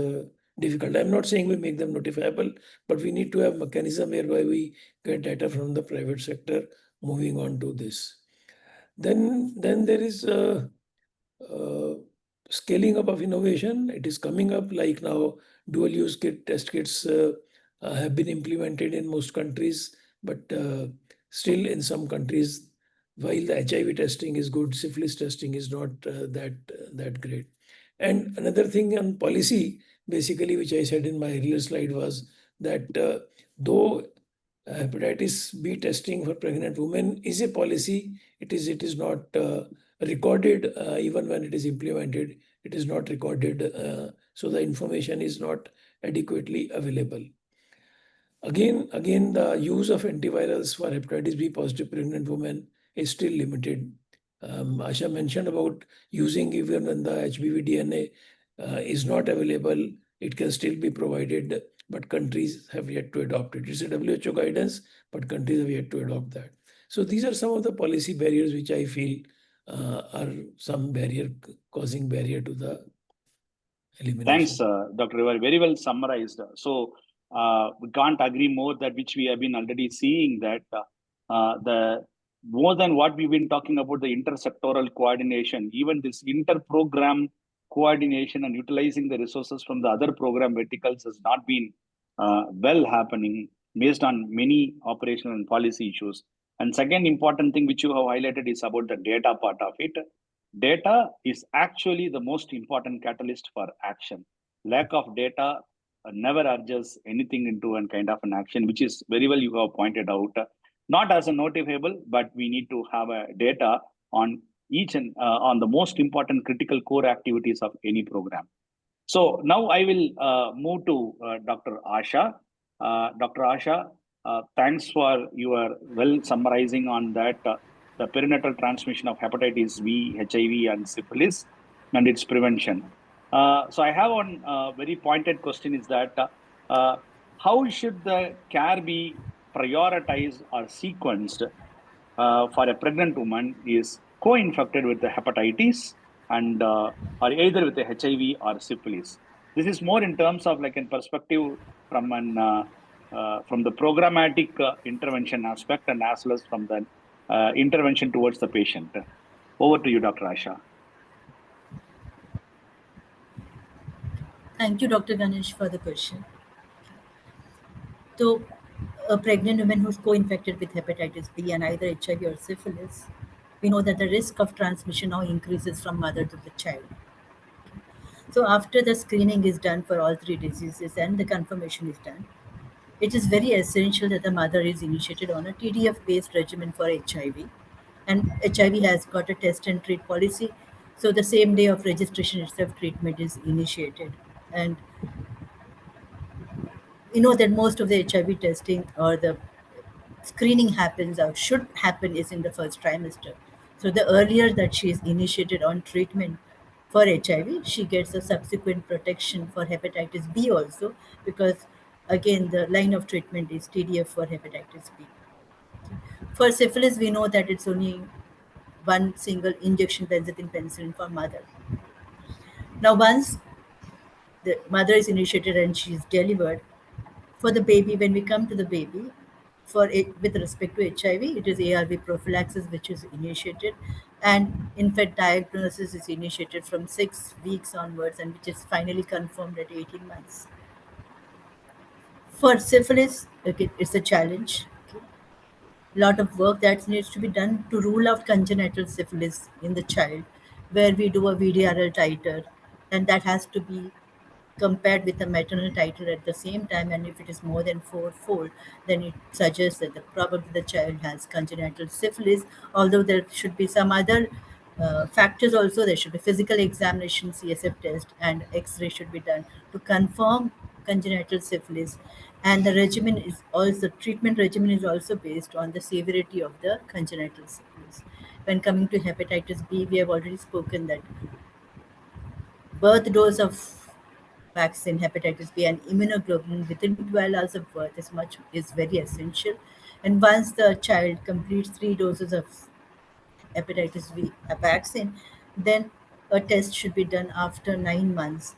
difficult. I'm not saying we make them notifiable, but we need to have mechanism whereby we get data from the private sector. Moving on to this, then there is scaling up of innovation. It is coming up, like now dual-use test kits have been implemented in most countries, but still in some countries, while the HIV testing is good, syphilis testing is not that great. And another thing on policy, basically, which I said in my earlier slide, was that though hepatitis B testing for pregnant women is a policy, it is not recorded. Even when it is implemented, it is not recorded, so the information is not adequately available. Again, the use of antivirals for hepatitis B positive pregnant women is still limited. Asha mentioned about using, even when the HBV DNA is not available, it can still be provided, but countries have yet to adopt it. It's a WHO guidance, but countries have yet to adopt that. So these are some of the policy barriers which I feel are some barrier, causing barrier to the elimination. Thanks, Dr. Rewari. Very well summarized. So we can't agree more that which we have been already seeing that the more than what we've been talking about, the intersectoral coordination, even this inter-program coordination and utilizing the resources from the other program verticals has not been well happening based on many operational and policy issues. And second important thing which you have highlighted is about the data part of it. Data is actually the most important catalyst for action. Lack of data never urges anything into a kind of an action, which is very well you have pointed out. Not as a notifiable, but we need to have a data on each and on the most important critical core activities of any program. So now I will move to Dr. Asha. Dr. Asha, thanks for your well summarizing on that. The perinatal transmission of hepatitis B, HIV, and syphilis, and its prevention. So I have one very pointed question: is that how should the care be prioritized or sequenced for a pregnant woman is co-infected with the hepatitis and or either with a HIV or syphilis. This is more in terms of like in perspective from from the programmatic intervention aspect and as well as from the intervention towards the patient. Over to you, Dr. Asha. Thank you, Dr. Ganesh, for the question. So, a pregnant woman who's co-infected with hepatitis B and either HIV or syphilis, we know that the risk of transmission now increases from mother to the child. So, after the screening is done for all three diseases and the confirmation is done, it is very essential that the mother is initiated on a TDF-based regimen for HIV, and HIV has got a test and treat policy. So, the same day of registration itself, treatment is initiated, and you know that most of the HIV testing or the screening happens or should happen is in the first trimester. So the earlier that she is initiated on treatment for HIV, she gets a subsequent protection for hepatitis B also, because again the line of treatment is TDF for hepatitis B. For syphilis, we know that it's only one single injection benzathine penicillin for mother. Now once the mother is initiated and she is delivered, for the baby, when we come to the baby, for it, with respect to HIV, it is ARV prophylaxis which is initiated, and in fact diagnosis is initiated from 6 weeks onwards, and which is finally confirmed at 18 months. For syphilis, okay, it's a challenge. Okay. Lot of work that needs to be done to rule out congenital syphilis in the child, where we do a VDRL titer, and that has to be compared with the maternal titer at the same time, and if it is more than fourfold, then it suggests that probably the child has congenital syphilis, although there should be some other factors also. There should be physical examination, CSF test, and X-ray should be done to confirm congenital syphilis. And the regimen is also, treatment regimen is also based on the severity of the congenital syphilis. When coming to hepatitis B, we have already spoken that birth dose of vaccine hepatitis B and immunoglobulin within 12 hours of birth is very essential. And once the child completes 3 doses of hepatitis B vaccine, then a test should be done after 9 months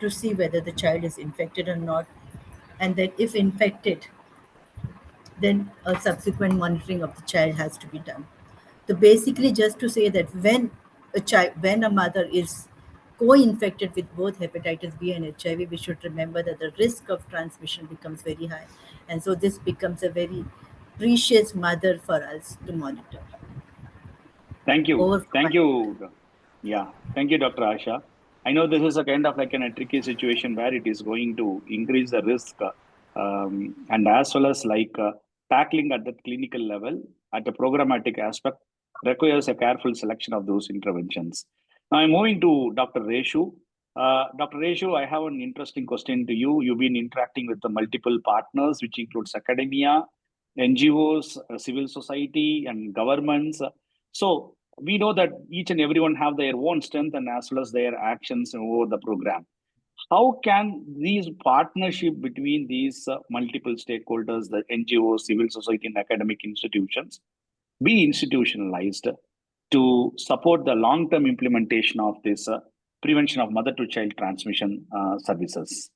to see whether the child is infected or not. And then if infected, then a subsequent monitoring of the child has to be done. So basically, just to say that when a mother is co-infected with both hepatitis B and HIV, we should remember that the risk of transmission becomes very high, and so this becomes a very precious mother for us to monitor. Thank you. Thank you. Yeah. Thank you, Dr. Asha. I know this is a kind of like a tricky situation where it is going to increase the risk and as well as like tackling at the clinical level at the programmatic aspect requires a careful selection of those interventions. Now I'm moving to Dr. Reshu. Dr. Reshu, I have an interesting question to you. You've been interacting with the multiple partners, which includes academia, NGOs, civil society, and governments. So we know that each and everyone have their own strength and as well as their actions over the program. How can these partnership between these multiple stakeholders, the NGOs, civil society, and academic institutions, be institutionalized to support the long-term implementation of this prevention of mother-to-child transmission services?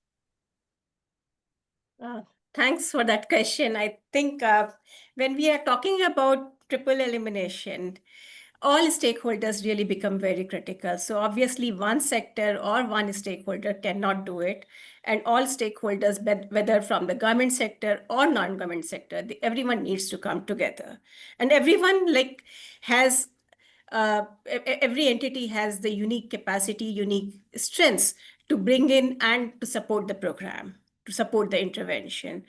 Thanks for that question. I think when we are talking about triple elimination, all stakeholders really become very critical. So obviously one sector or one stakeholder cannot do it. And all stakeholders, whether from the government sector or non-government sector, everyone needs to come together. And everyone has, every entity has the unique capacity, unique strengths to bring in and to support the program, to support the intervention.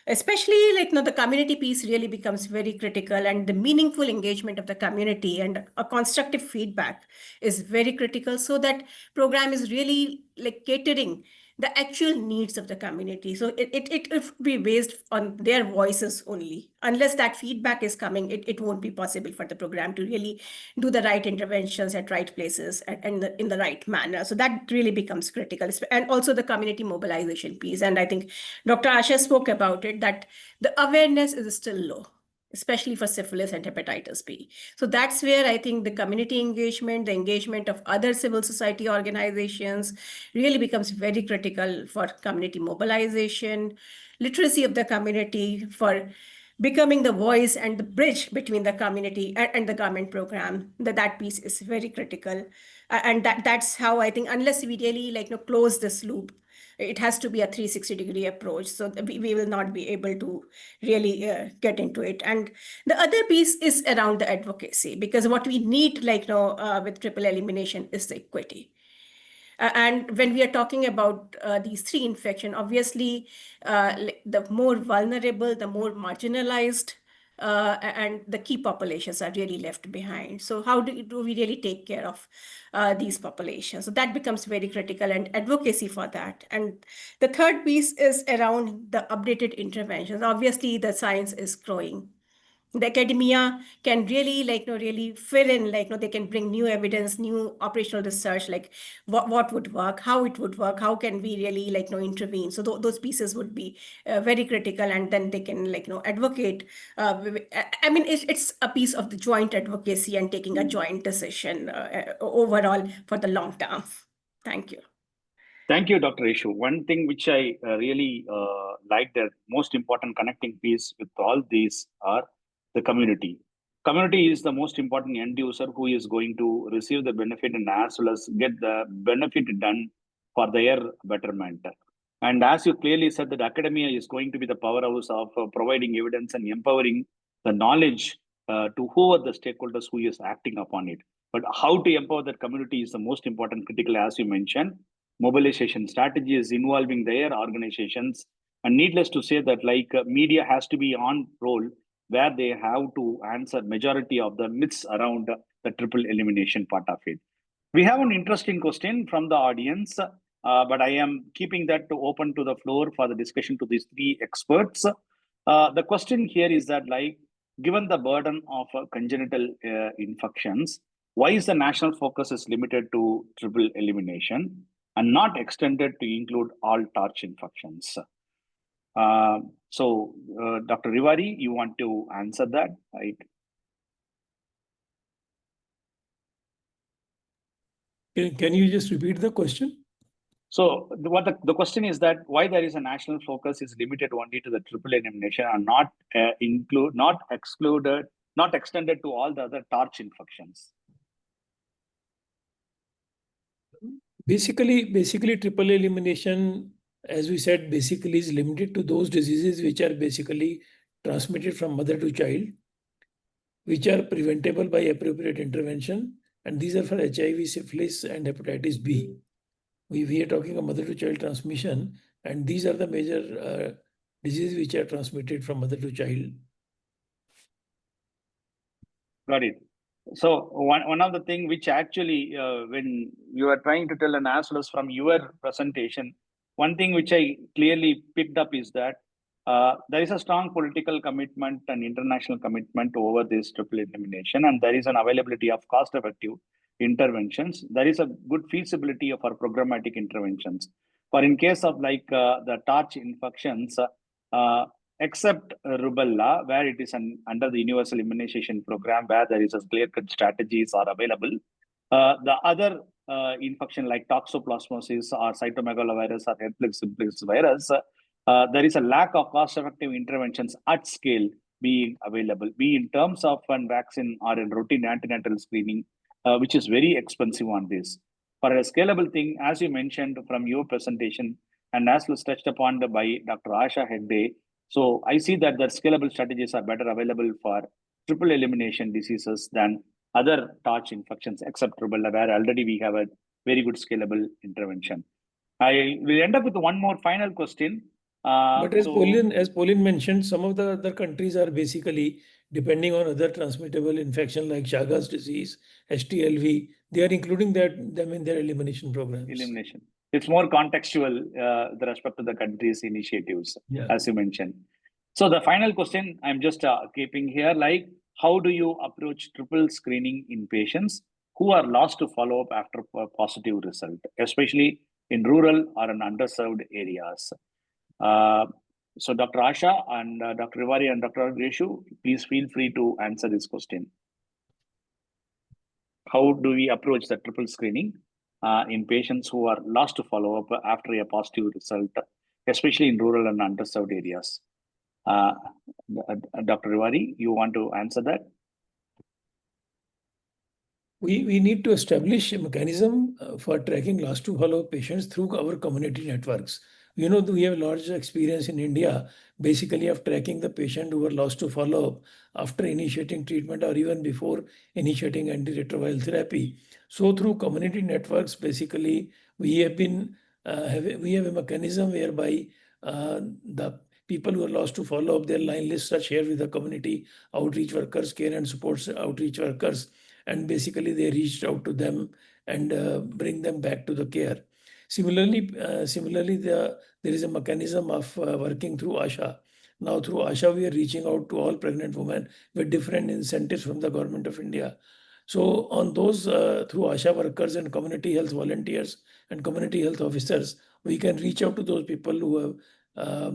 Especially the community piece really becomes very critical, and the meaningful engagement of the community and a constructive feedback is very critical, so that program is really catering the actual needs of the community. So it will be based on their voices only. Unless that feedback is coming, it won't be possible for the program to really do the right interventions at right places and in the right manner. So that really becomes critical. And also the community mobilization piece. And I think Dr. Asha spoke about it, that the awareness is still low. especially for syphilis and hepatitis B. So that's where I think the community engagement, the engagement of other civil society organizations really becomes very critical for community mobilization, literacy of the community, for becoming the voice and the bridge between the community and the government program. That piece is very critical. And that's how I think, unless we really close this loop, it has to be a 360-degree approach. So we will not be able to really get into it. And the other piece is around the advocacy, because what we need with triple elimination is the equity. And when we are talking about these three infections, obviously, the more vulnerable, the more marginalized, and the key populations are really left behind. So how do we really take care of these populations? So that becomes very critical, and advocacy for that. And the third piece is around the updated interventions. Obviously, the science is growing. The academia can really really fill in, they can bring new evidence, new operational research, what would work, how it would work, how can we really intervene. So those pieces would be very critical, and then they can advocate. I mean, it's a piece of the joint advocacy and taking a joint decision overall for the long term. Thank you. Thank you, Dr. Reshu. One thing which I really like, the most important connecting piece with all these are the community. Community is the most important end user who is going to receive the benefit and as well as get the benefit done for their betterment. And as you clearly said, that academia is going to be the powerhouse of providing evidence and empowering the knowledge to whoever the stakeholders who is acting upon it. But how to empower that community is the most important, critical, as you mentioned. Mobilization strategies involving their organizations. And needless to say that media has to be on role, where they have to answer majority of the myths around the triple elimination part of it. We have an interesting question from the audience, but I am keeping that open to the floor for the discussion to these three experts. The question here is that, given the burden of congenital infections, why is the national focus is limited to triple elimination and not extended to include all torch infections? So, Dr. Rewari, you want to answer that, right? Can you just repeat the question? So, the question is that why there is a national focus is limited only to the triple elimination and not extended to all the other torch infections? Basically, triple elimination, as we said, basically is limited to those diseases which are basically transmitted from mother to child, which are preventable by appropriate intervention. And these are for HIV, syphilis, and hepatitis B. We are talking of mother to child transmission, and these are the major diseases which are transmitted from mother to child. Got it. So one of the things which actually, when you are trying to tell an as well as from your presentation, one thing which I clearly picked up is that there is a strong political commitment and international commitment over this triple elimination, and there is an availability of cost-effective interventions. There is a good feasibility of our programmatic interventions. But in case of the torch infections, except rubella, where it is under the universal immunization program, where there is a clear-cut strategies are available. The other infection like toxoplasmosis or cytomegalovirus or herpes simplex virus, there is a lack of cost-effective interventions at scale being available, be in terms of a vaccine or in routine antenatal screening, which is very expensive on this. For a scalable thing, as you mentioned from your presentation, and as was touched upon by Dr. Asha Hegde, so I see that the scalable strategies are better available for triple elimination diseases than other torch infections, except rubella, where already we have a very good scalable intervention. I will end up with one more final question. But as Pauline mentioned, some of the other countries are basically depending on other transmittable infection like Chagas disease, HTLV. They are including them in their elimination programs. Elimination. It's more contextual with respect to the country's initiatives, as you mentioned. So the final question I'm just keeping here, how do you approach triple screening in patients who are lost to follow-up after a positive result, especially in rural or in underserved areas? So Dr. Asha and Dr. Rewari and Dr. Reshu, please feel free to answer this question. How do we approach the triple screening in patients who are lost to follow-up after a positive result, especially in rural and underserved areas? Dr. Rewari, you want to answer that? We need to establish a mechanism for tracking last to follow patients through our community networks. We have large experience in India, basically of tracking the patient who were lost to follow-up after initiating treatment or even before initiating antiretroviral therapy. So through community networks, basically, we have a mechanism whereby the people who are lost to follow-up, their line lists are shared with the community outreach workers, care and support outreach workers, and basically they reached out to them and bring them back to the care. Similarly, there is a mechanism of working through Asha. Now through Asha, we are reaching out to all pregnant women with different incentives from the Government of India. So on those, through Asha workers and community health volunteers and community health officers, we can reach out to those people who have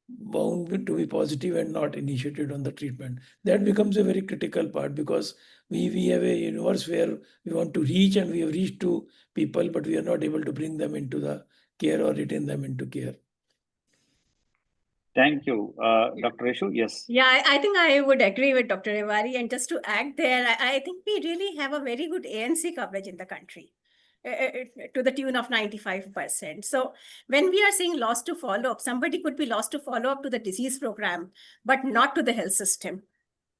bound to be positive and not initiated on the treatment. That becomes a very critical part, because we have a universe where we want to reach, and we have reached to people, but we are not able to bring them into the care or retain them into care. Thank you. Dr. Reshu, yes. Yeah, I think I would agree with Dr. Rewari. And just to add there, I think we really have a very good ANC coverage in the country, to the tune of 95%. So when we are saying lost to follow-up, somebody could be lost to follow-up to the disease program, but not to the health system.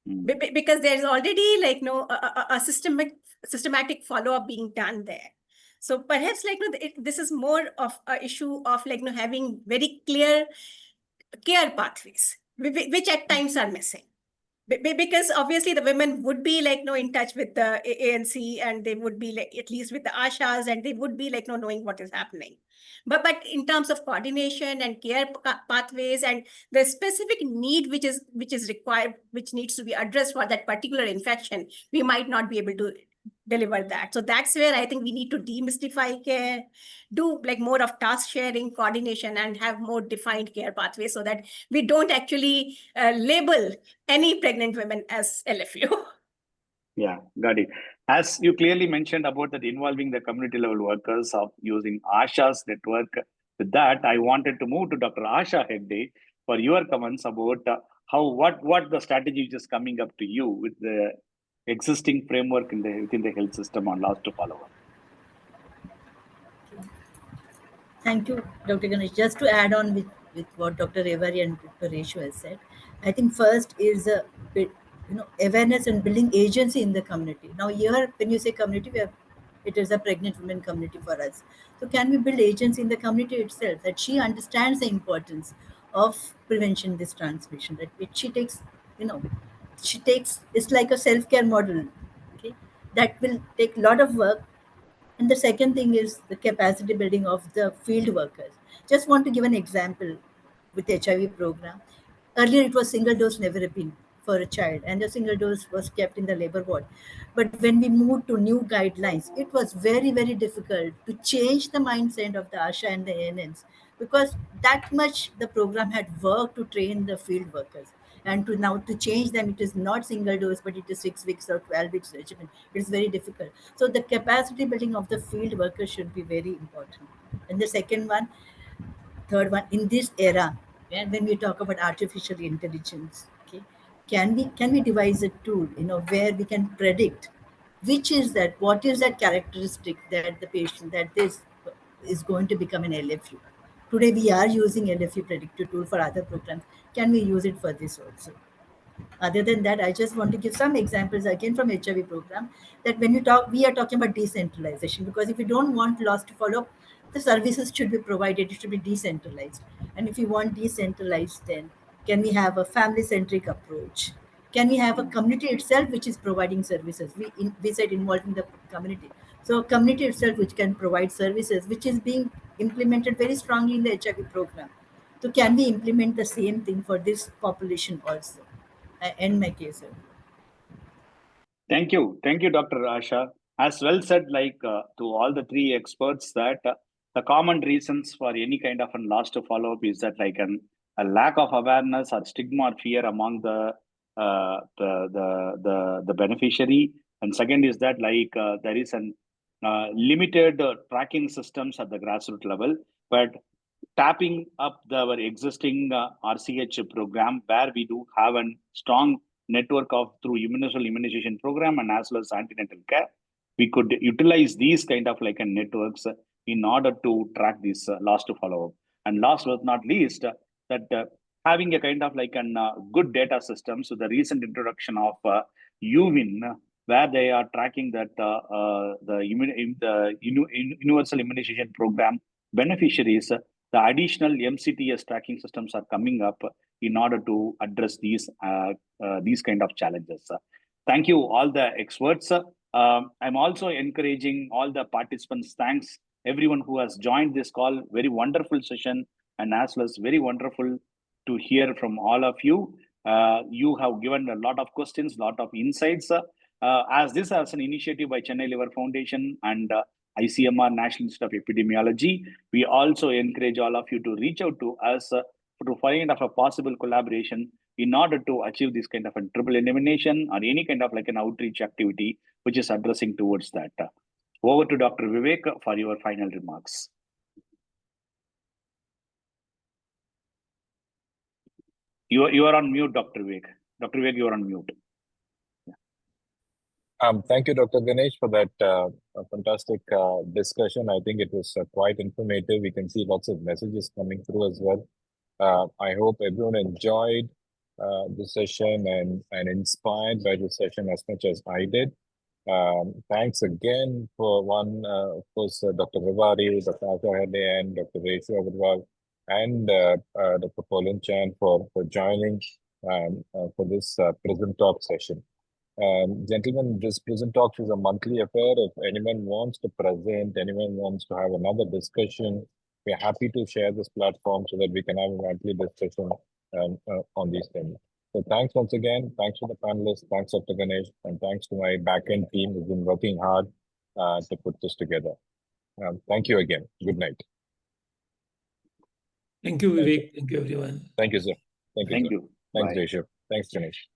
Because there's already a systematic follow-up being done there. So perhaps this is more of an issue of having very clear care pathways, which at times are missing. Because obviously the women would be in touch with the ANC, and they would be at least with the Ashas, and they would be knowing what is happening. But in terms of coordination and care pathways and the specific need which is required, which needs to be addressed for that particular infection, we might not be able to deliver that. So that's where I think we need to demystify care, do more of task sharing, coordination, and have more defined care pathways, so that we don't actually label any pregnant women as LFU. Yeah, got it. As you clearly mentioned about that involving the community level workers of using Asha's network, with that, I wanted to move to Dr. Asha Hegde for your comments about what the strategy is coming up to you with the existing framework within the health system on last to follow up. Thank you, Dr. Ganesh. Just to add on with what Dr. Rewari and Dr. Reshu has said, I think first is a bit, awareness and building agency in the community. Now here, when you say community, it is a pregnant women community for us. So can we build agency in the community itself, that she understands the importance of prevention this transmission, that she takes, it's like a self-care model, okay? That will take a lot of work. And the second thing is the capacity building of the field workers. Just want to give an example with HIV program. Earlier, it was single dose nevirapine for a child, and the single dose was kept in the labor ward. But when we moved to new guidelines, it was very, very difficult to change the mindset of the ASHA and the ANNs, because that much the program had worked to train the field workers. And to change them, it is not single dose, but it is 6 weeks or 12 weeks regimen. It is very difficult. So the capacity building of the field workers should be very important. And the third one, in this era, when we talk about artificial intelligence, okay, can we devise a tool, where we can predict what is that characteristic that the patient, that this is going to become an LFU. Today we are using LFU predictive tool for other programs. Can we use it for this also? Other than that, I just want to give some examples again from HIV program, that when we are talking about decentralization, because if you don't want loss to follow, the services should be provided, it should be decentralized. And if you want decentralized, then can we have a family-centric approach? Can we have a community itself which is providing services? We said involving the community. So community itself which can provide services, which is being implemented very strongly in the HIV program. So can we implement the same thing for this population also? I end my case, sir. Thank you, Dr. Asha. As well said, to all the three experts, that the common reasons for any kind of a loss to follow up is that a lack of awareness or stigma or fear among the beneficiary. And second is that there is an limited tracking systems at the grassroots level, but tapping up our existing RCH program, where we do have a strong network of through universal immunization program and as well as antenatal care, we could utilize these kind of networks in order to track this loss to follow up. And last but not least, that having a kind of good data system. So the recent introduction of UWIN, where they are tracking that the universal immunization program beneficiaries, the additional MCTS tracking systems are coming up in order to address these kind of challenges. Thank you, all the experts. I'm also encouraging all the participants. Thanks everyone who has joined this call. Very wonderful session, and as well as very wonderful to hear from all of you. You have given a lot of questions, lot of insights. As this as an initiative by Chennai Liver Foundation and ICMR-National Institute of Epidemiology, we also encourage all of you to reach out to us to find a possible collaboration in order to achieve this kind of a triple elimination or any kind of an outreach activity which is addressing towards that. Over to Dr. Vivek for your final remarks. You are on mute, Dr. Vivek. Dr. Vivek, you are on mute. Thank you, Dr. Ganesh, for that fantastic discussion. I think it was quite informative. We can see lots of messages coming through as well. I hope everyone enjoyed the session and inspired by the session as much as I did. Thanks again for of course, Dr. Rewari, Dr. Asha, Hegde, and Dr. Reshu Agarwal, and Dr. Paulin Chan for joining for this PRISM Talk session. Gentlemen, this PRISM Talks is a monthly affair. If anyone wants to present, anyone wants to have another discussion, we're happy to share this platform so that we can have a monthly discussion on these things. So thanks once again. Thanks to the panelists. Thanks, Dr. Ganesh. And thanks to my back-end team who's been working hard to put this together. Thank you again. Good night. Thank you, Vivek. Thank you, everyone. Thank you, sir. Thank you, Thank sir. you. Thanks, Bye. Reshu. Thanks, Ganesh.